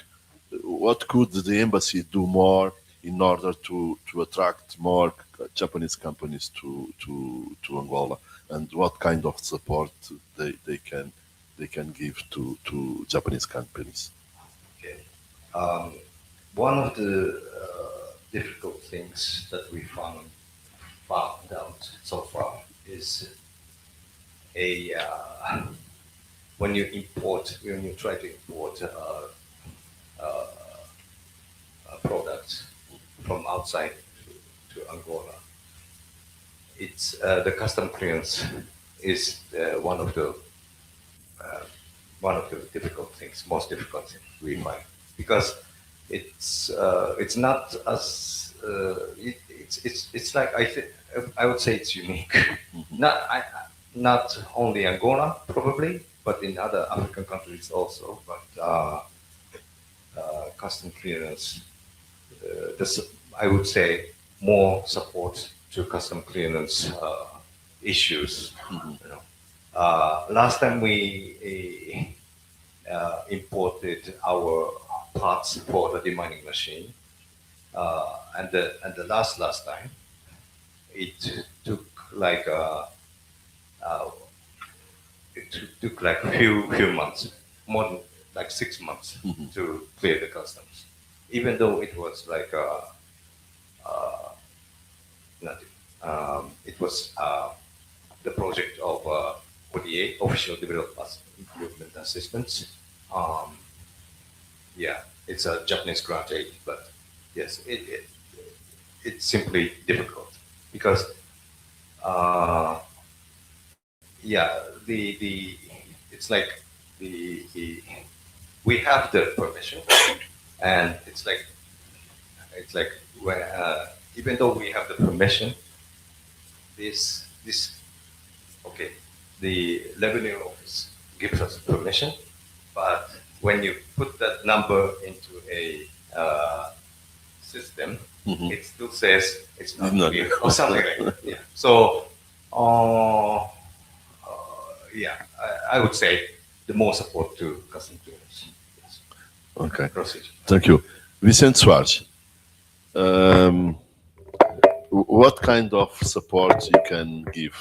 What could the embassy do more in order to attract more Japanese companies to Angola, and what kind of support they can give to Japanese companies? Okay. One of the difficult things that we found out so far is when you try to import products from outside to Angola, it's the custom clearance is one of the difficult things, most difficult thing we find, because it's not as it's like I would say it's unique. Not only Angola probably, but in other African countries also. But custom clearance, I would say more support to custom clearance issues. You know. Last time we imported our parts for the demining machine, and the last time, it took like few months, more than like 6 months to clear the customs, even though it was like it was the project of ODA, Official Development Assistance. Yeah, it's a Japanese grant aid, but yes, it's simply difficult because yeah, it's like we have the permission, and it's like it's like when, even though we have the permission, okay, the revenue office gives us permission, but when you put that number into a system, it still says it's not clear or something like that. Yeah. So, yeah, I would say the more support to custom clearance. Okay. Procedure. Thank you. Vicente Soares, what kind of support you can give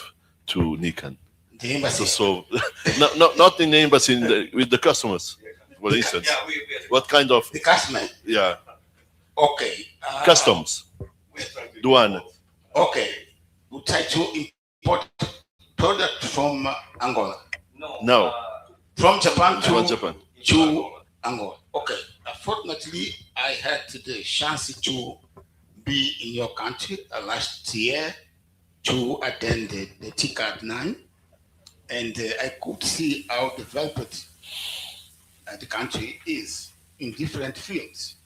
to Nikon? The embassy. So, not in the embassy, with the customers, for instance. What kind of? The customer. Yeah. Okay. Customs. Duan. Okay. We try to import product from Angola. No. From Japan From Japan. to Angola. Okay. Unfortunately, I had the chance to be in your country last year to attend the TCAD 9, and I could see how developed the country is in different fields.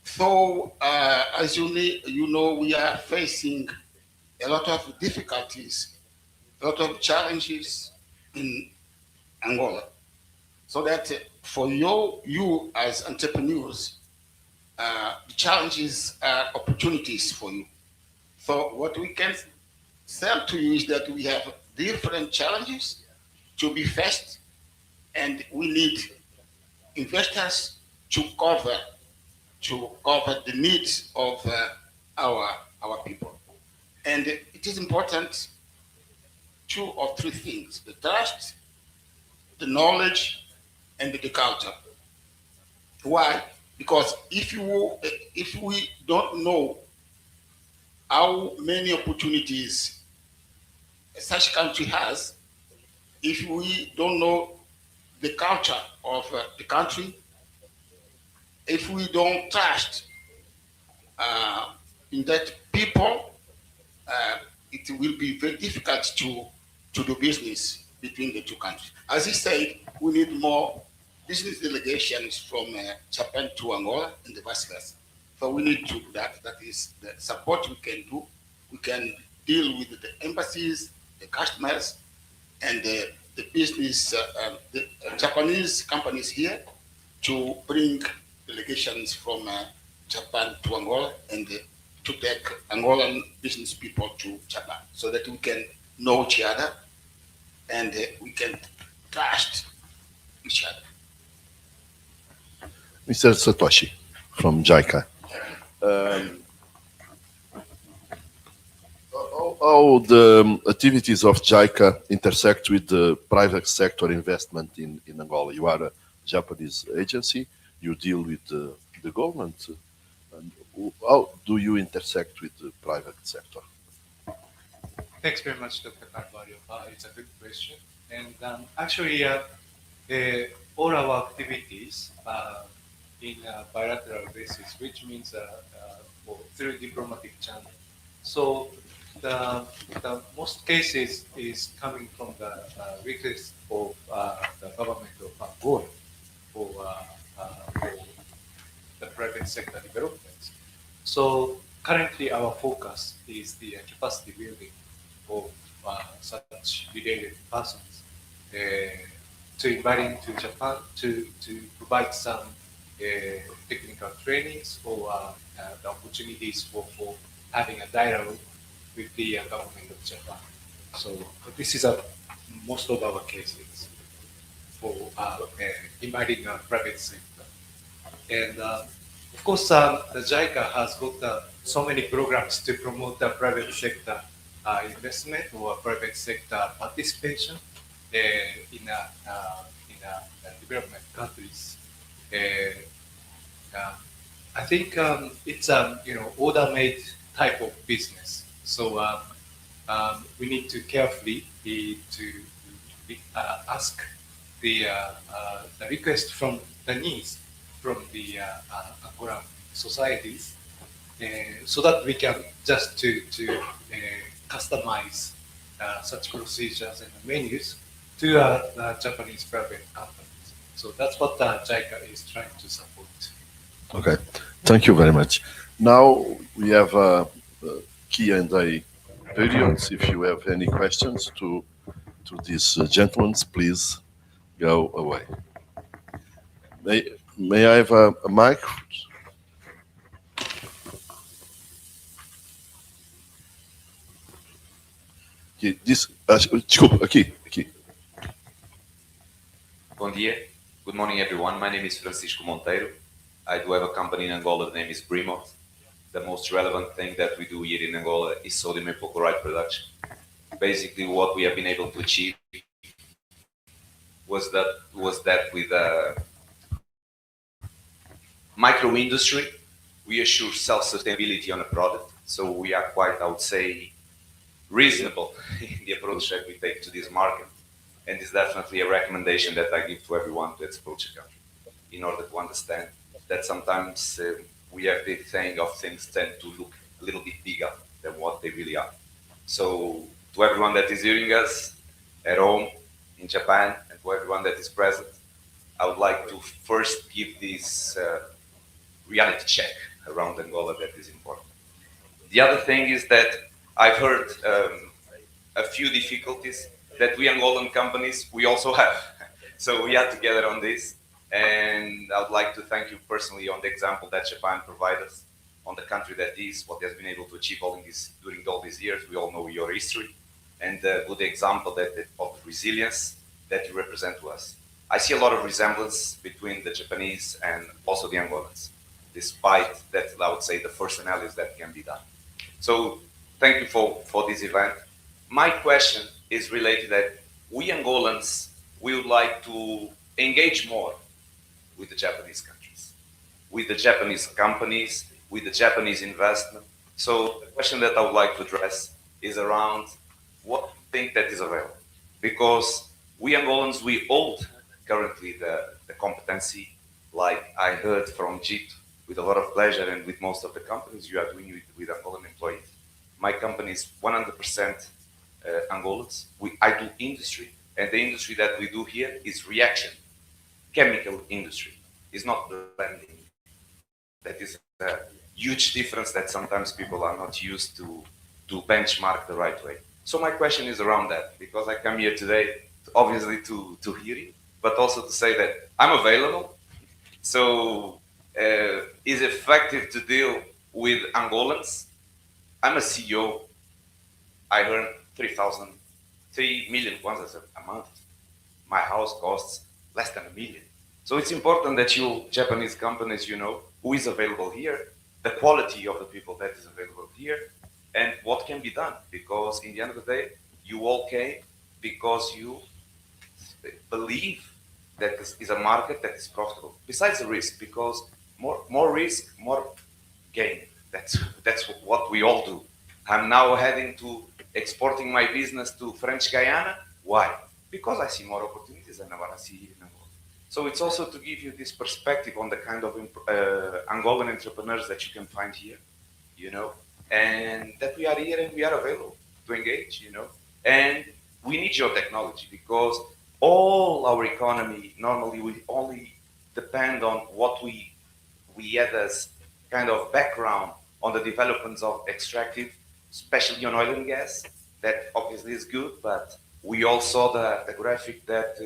So, as you know, we are facing a lot of difficulties, a lot of challenges in Angola. So that for you as entrepreneurs, the challenges are opportunities for you. So what we can sell to you is that we have different challenges to be faced, and we need investors to cover the needs of our people. And it is important, 2 or 3 things: the trust, the knowledge, and the culture. Why? Because if we don't know how many opportunities such country has, if we don't know the culture of the country, if we don't trust in that people, it will be very difficult to do business between the 2 countries. As he said, we need more business delegations from Japan to Angola and the vice versa. So we need to do that. That is the support we can do. We can deal with the embassies, the customers, and the business, the Japanese companies here to bring delegations from Japan to Angola, and to take Angolan business people to Japan, so that we can know each other and we can trust each other. Mr. Satoshi from JICA. How the activities of JICA intersect with the private sector investment in Angola? You are a Japanese agency, you deal with the government. And how do you intersect with the private sector? Thanks very much, Dr. Carvalho. It's a good question. And actually, all our activities in a bilateral basis, which means through diplomatic channel. So the most cases is coming from the request of the government of Angola for the private sector developments. So currently our focus is the capacity building of such related persons to inviting to Japan to provide some technical trainings or the opportunities for having a dialogue with the government of Japan. So this is most of our cases for inviting a private sector. And of course, the JICA has got so many programs to promote the private sector investment or private sector participation in development countries. I think it's order-made type of business. So we need to carefully ask the request from the needs from the Angolan societies, so that we can just to customize such procedures and menus to Japanese private companies. So that's what JICA is trying to support. Okay, thank you very much. Now we have Q&A periods. If you have any questions to these gentlemen, please go away. May I have a mic? Desculpa, aqui. Bom dia. Good morning, everyone. My name is Francisco Monteiro. I do have a company in Angola. The name is Brimo. The most relevant thing that we do here in Angola is sodium hypochlorite production. Basically, what we have been able to achieve was that with micro industry, we assure self-sustainability on a product. So we are quite, I would say, reasonable in the approach that we take to this market. And it's definitely a recommendation that I give to everyone that's approach a country in order to understand that sometimes we have this saying of things tend to look a little bit bigger than what they really are. So to everyone that is hearing us at home, in Japan, and to everyone that is present, I would like to first give this reality check around Angola that is important. The other thing is that I've heard a few difficulties that we Angolan companies, we also have. So we are together on this. And I would like to thank you personally on the example that Japan provided us, on the country that is, what has been able to achieve during all these years. We all know your history and the good example of resilience that you represent to us. I see a lot of resemblance between the Japanese and also the Angolans, despite that, I would say, the first analysis that can be done. So thank you for this event. My question is related that we Angolans, we would like to engage more with the Japanese countries, with the Japanese companies, with the Japanese investment. So the question that I would like to address is around what you think that is available. Because we Angolans, we hold currently the competency, like I heard from Jit, with a lot of pleasure, and with most of the companies you are doing with Angolan employees. My company is 100% Angolans. I do industry, and the industry that we do here is reaction, chemical industry. It's not blending. That is a huge difference that sometimes people are not used to benchmark the right way. So my question is around that, because I come here today, obviously to hear you, but also to say that I'm available. So is it effective to deal with Angolans? I'm a CEO. I earn 3 million kwanzas a month. My house costs less than $1 million. So it's important that you Japanese companies, you know, who is available here, the quality of the people that is available here, and what can be done. Because in the end of the day, you all came because you believe that this is a market that is profitable. Besides the risk, because more risk, more gain. That's what we all do. I'm now heading to exporting my business to French Guyana. Why? Because I see more opportunities than what I see here in Angola. So it's also to give you this perspective on the kind of Angolan entrepreneurs that you can find here, you know, and that we are here and we are available to engage, you know, and we need your technology because all our economy normally we only depend on what we had as kind of background on the developments of extractive, especially on oil and gas. That obviously is good, but we all saw the graphic that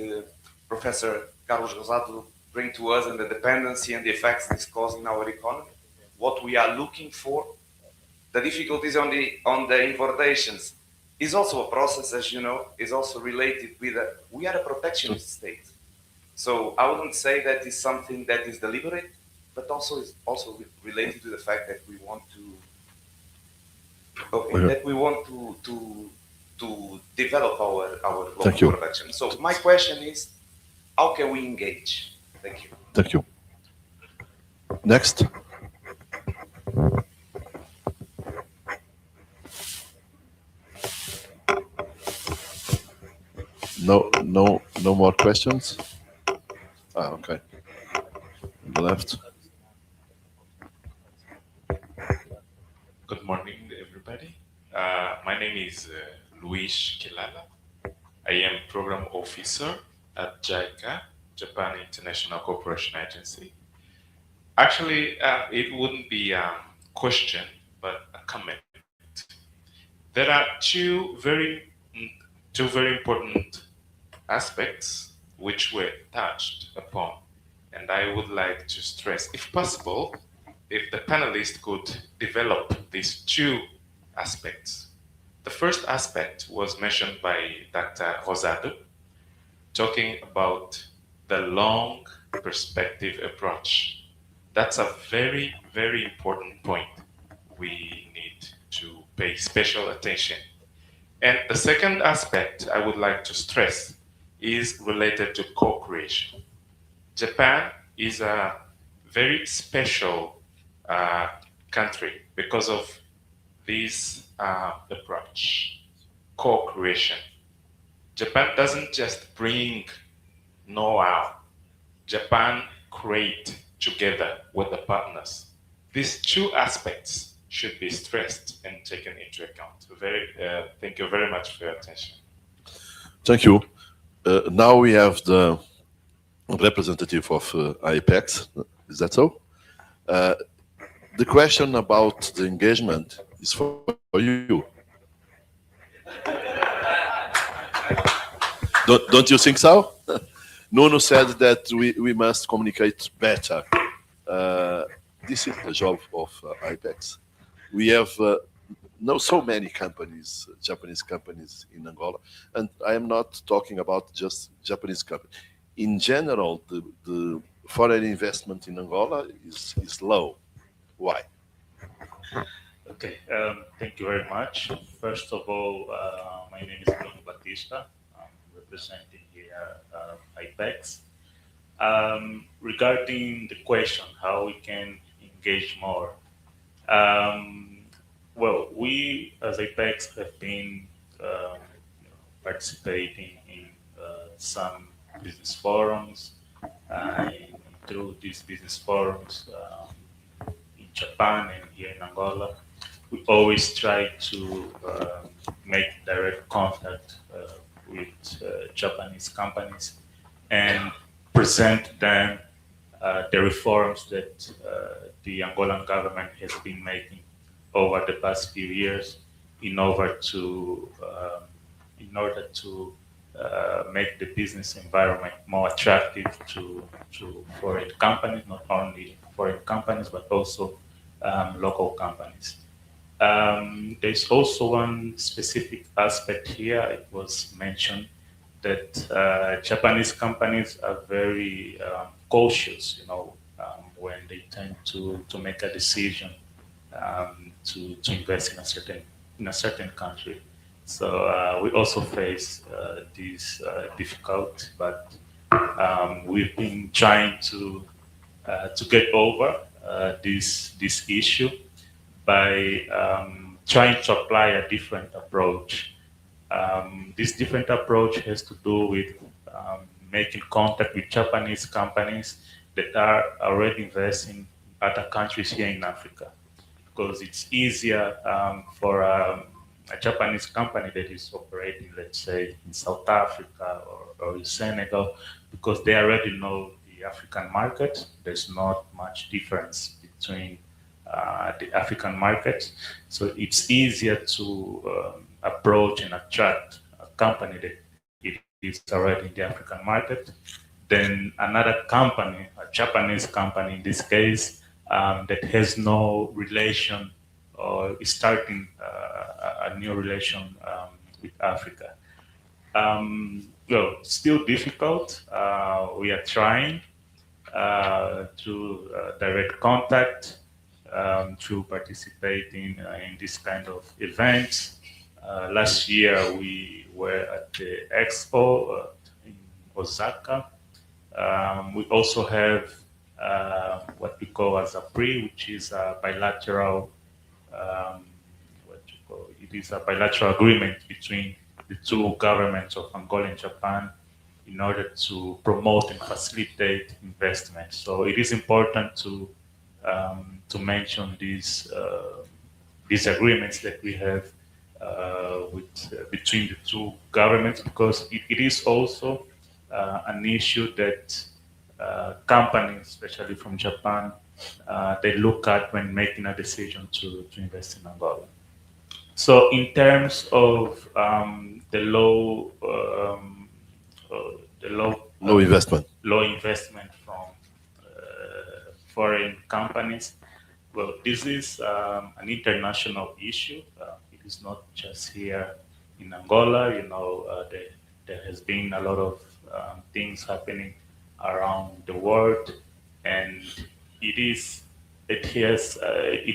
Professor Carlos Rosado bring to us and the dependency and the effects this causing our economy. What we are looking for, the difficulties on the importations is also a process, as you know, is also related with we are a protectionist state. So I wouldn't say that is something that is deliberate, but also is also related to the fact that we want to develop our local production. So my question is, how can we engage? Thank you. Thank you. Next. No more questions. Okay. On the left. Good morning, everybody. My name is Luis Kilala. I am program officer at JICA, Japan International Cooperation Agency. Actually, it wouldn't be question, but a comment. There are two very important aspects which were touched upon, and I would like to stress, if possible, if the panelists could develop these two aspects. The first aspect was mentioned by Dr. Rosado, talking about the long perspective approach. That's a very, very important point. We need to pay special attention. And the second aspect I would like to stress is related to co-creation. Japan is a very special uh, country because of this approach, co-creation. Japan doesn't just bring know-how. Japan create together with the partners. These two aspects should be stressed and taken into account. Thank you very much for your attention. Thank you. Now we have the representative of IPEX. Is that so? The question about the engagement is for you. Don't you think so? Nuno said that we must communicate better. This is the job of IPEX. We have know so many companies, Japanese companies in Angola, and I am not talking about just Japanese companies. In general, the foreign investment in Angola is low. Why? Okay, thank you very much. First of all, my name is Bruno Batista. I'm representing here IPEX. Regarding the question, how we can engage more, well, we as IPEX have been participating in some business forums. Through these business forums in Japan and here in Angola, we always try to make direct contact with Japanese companies and present them the reforms that the Angolan government has been making over the past few years in order to make the business environment more attractive to foreign companies, not only foreign companies but also local companies. There's also one specific aspect here. It was mentioned that Japanese companies are very cautious, when they tend to make a decision to invest in a certain country. So we also face this difficulty, but we've been trying to get over this issue by trying to apply a different approach. This different approach has to do with making contact with Japanese companies that are already investing in other countries here in Africa, because it's easier for a Japanese company that is operating, let's say, in South Africa or in Senegal, because they already know the African market. There's not much difference between the African market. So it's easier to approach and attract a company that it is already in the African market than another company, a Japanese company in this case, that has no relation or is starting a new relation with Africa. Well, still difficult. We are trying to direct contact, to participating in this kind of events. Last year we were at the expo in Osaka. We also have what we call as a PRI, which is a bilateral it is a bilateral agreement between the two governments of Angola and Japan in order to promote and facilitate investment. So it is important to mention these agreements that we have between the two governments, because it is also an issue that companies, especially from Japan, they look at when making a decision to invest in Angola. So in terms of the low Low investment. low investment from foreign companies, well, this is an international issue. It is not just here in Angola. There has been a lot of things happening around the world, and it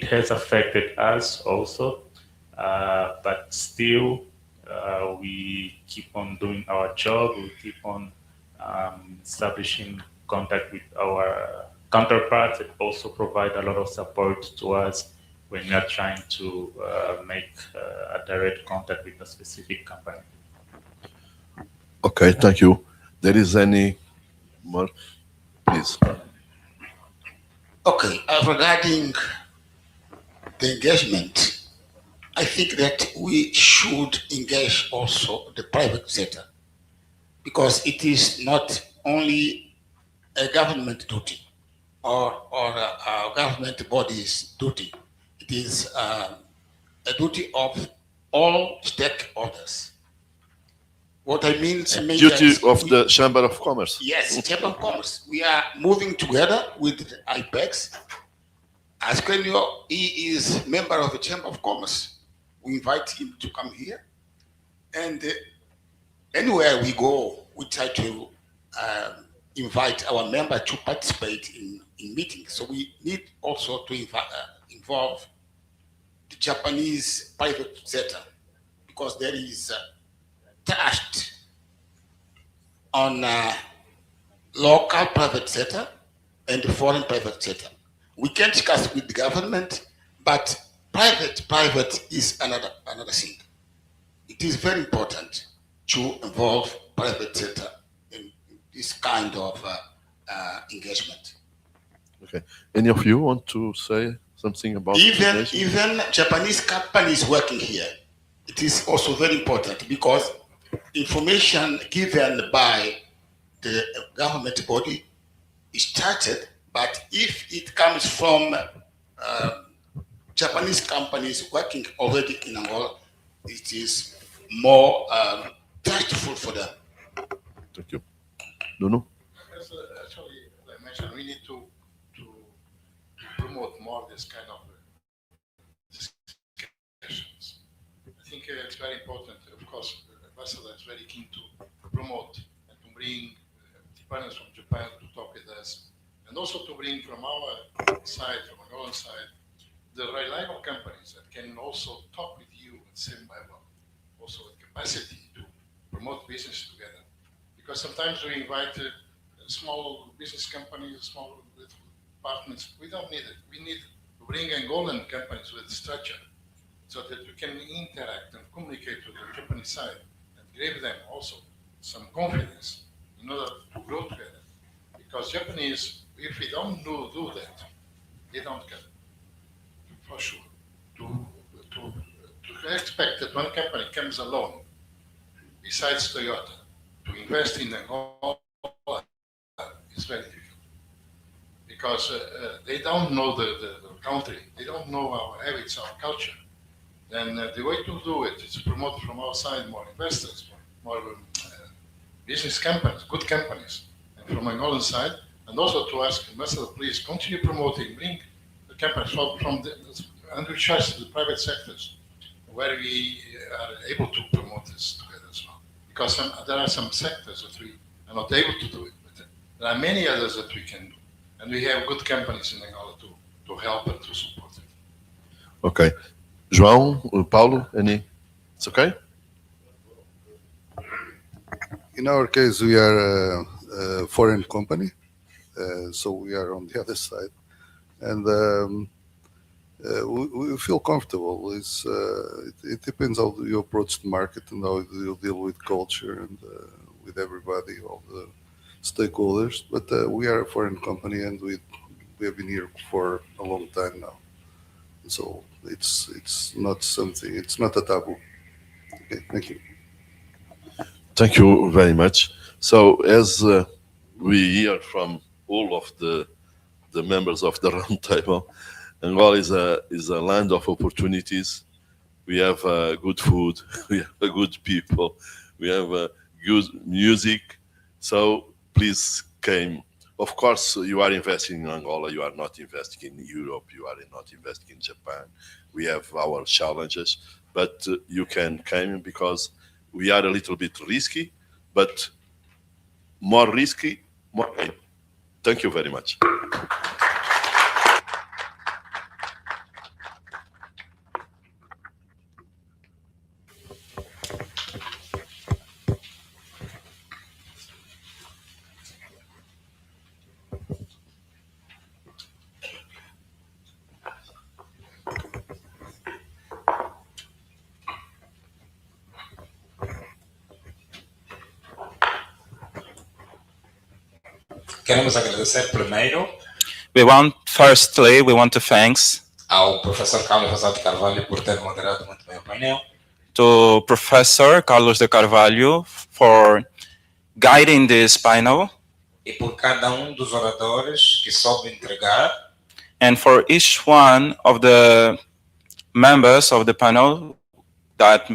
has affected us also. But still, we keep on doing our job. We keep on establishing contact with our counterparts that also provide a lot of support to us when we are trying to make a direct contact with a specific company. Okay, thank you. There is any more? Please. Okay, regarding the engagement, I think that we should engage also the private sector, because it is not only a government duty or a government body's duty. It is a duty of all stakeholders. What I mean, Duty of the Chamber of Commerce. Yes, Chamber of Commerce. We are moving together with IPEX. As Kenyo, he is member of the Chamber of Commerce. We invite him to come here. And anywhere we go, we try to invite our member to participate in meetings. So we need also to involve the Japanese private sector, because there is trust on local private sector and the foreign private sector. We can discuss with the government, but private is another thing. It is very important to involve private sector in this kind of engagement. Okay. Any of you want to say something about Even Japanese companies working here, it is also very important, because information given by the government body is started, but if it comes from Japanese companies working already in Angola, it is more trustful for them. Thank you. No. Actually, like I mentioned, we need to promote more this kind of discussions. I think it's very important. Of course, Ambassador is very keen to promote and to bring partners from Japan to talk with us, and also to bring from our side, from our own side, the reliable companies that can also talk with you at the same level, also with capacity to promote business together. Because sometimes we invite small business companies, small partners. We don't need it. We need to bring Angolan companies with structure, so that we can interact and communicate with the Japanese side and give them also some confidence in order to grow together. Because Japanese, if we don't do that, they don't come, for sure. To expect that one company comes alone, besides Toyota, to invest in Angola is very difficult. Because they don't know the country, they don't know our habits, our culture. Then the way to do it is to promote from our side more investors, more business companies, good companies, and from Angolan side, and also to ask Mesa, please continue promoting, bring the companies from the, and we trust the private sectors, where we are able to promote this together as well. Because there are some sectors that we are not able to do it, but there are many others that we can do. And we have good companies in Angola to help and to support it. Okay. João, Paulo, any? It's okay? In our case, we are a foreign company, so we are on the other side. And we feel comfortable. It depends how you approach the market and how you deal with culture and with everybody, all the stakeholders. But we are a foreign company, and we have been here for a long time now. So it's not something. It's not a taboo. Okay, thank you. Thank you very much. So as we hear from all of the the members of the round table. Angola is a land of opportunities. We have good food, we have good people, we have good music. So please come. Of course, you are investing in Angola, you are not investing in Europe, you are not investing in Japan. We have our challenges, but you can come because we are a little bit risky, but more risky, more gain. Thank you very much. Queremos agradecer primeiro Firstly, we want to thanks ao professor Carlos Rosado Carvalho por ter moderado muito bem o painel. to Professor Carlos de Carvalho for guiding this panel E por cada dos oradores que soube entregar and for each one of the members of the panel that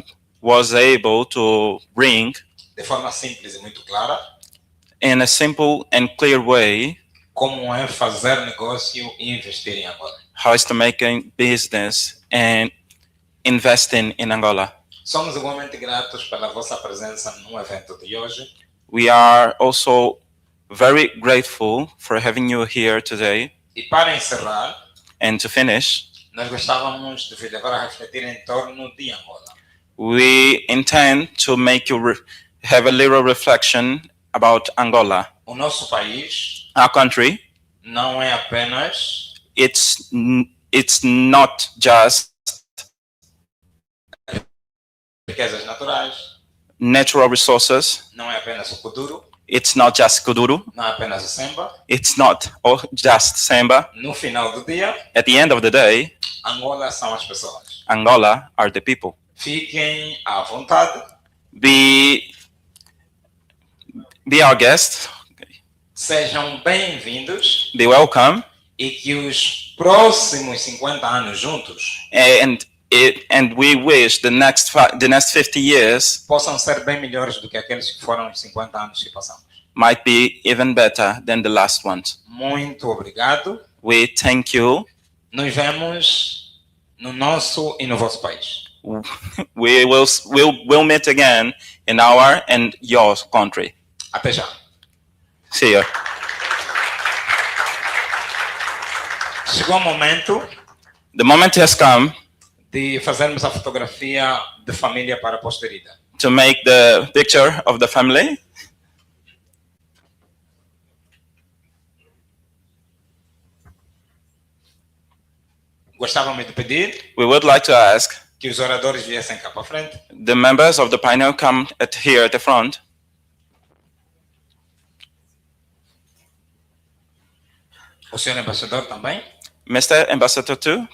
was able to bring de forma simples e muito clara in a simple and clear way como é fazer negócio e investir em Angola. how is to make a business and investing in Angola. Somos igualmente gratos pela vossa presença no evento de hoje. We are also very grateful for having you here today. E para encerrar, And to finish, nós gostávamos de vos levar a refletir em torno de Angola. we intend to make you have a little reflection about Angola. O nosso país Our country, não é apenas it's not just riquezas naturais, natural resources. não é apenas o kuduro, It's not just Kuduru. não é apenas o semba. It's not just Samba. No final do dia, At the end of the day, Angola são as pessoas. Angola are the people. Fiquem à vontade. Be our guest. Sejam bem-vindos. Be welcome. E que os próximos 50 anos juntos And we wish the next 50 years possam ser bem melhores do que aqueles que foram os 50 anos que passamos. might be even better than the last ones. Muito obrigado. We thank you. Nos vemos no nosso e no vosso país. We'll meet again in our and your country. Até já. See you. Chegou o momento. The moment has come De fazermos a fotografia de família para a posteridade. to make the picture of the family. Gostávamos de pedir We would like to ask que os oradores viessem cá para frente. the members of the panel come here at the front. O senhor embaixador também. Mr. Ambassador too.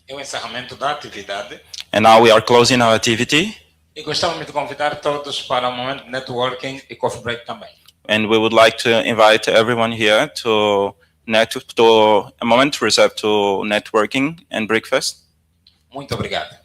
É o encerramento da atividade. And now we are closing our activity. E gostávamos de convidar todos para um momento de networking e coffee break também. And we would like to invite everyone here to a moment reserved to networking and breakfast. Muito obrigado.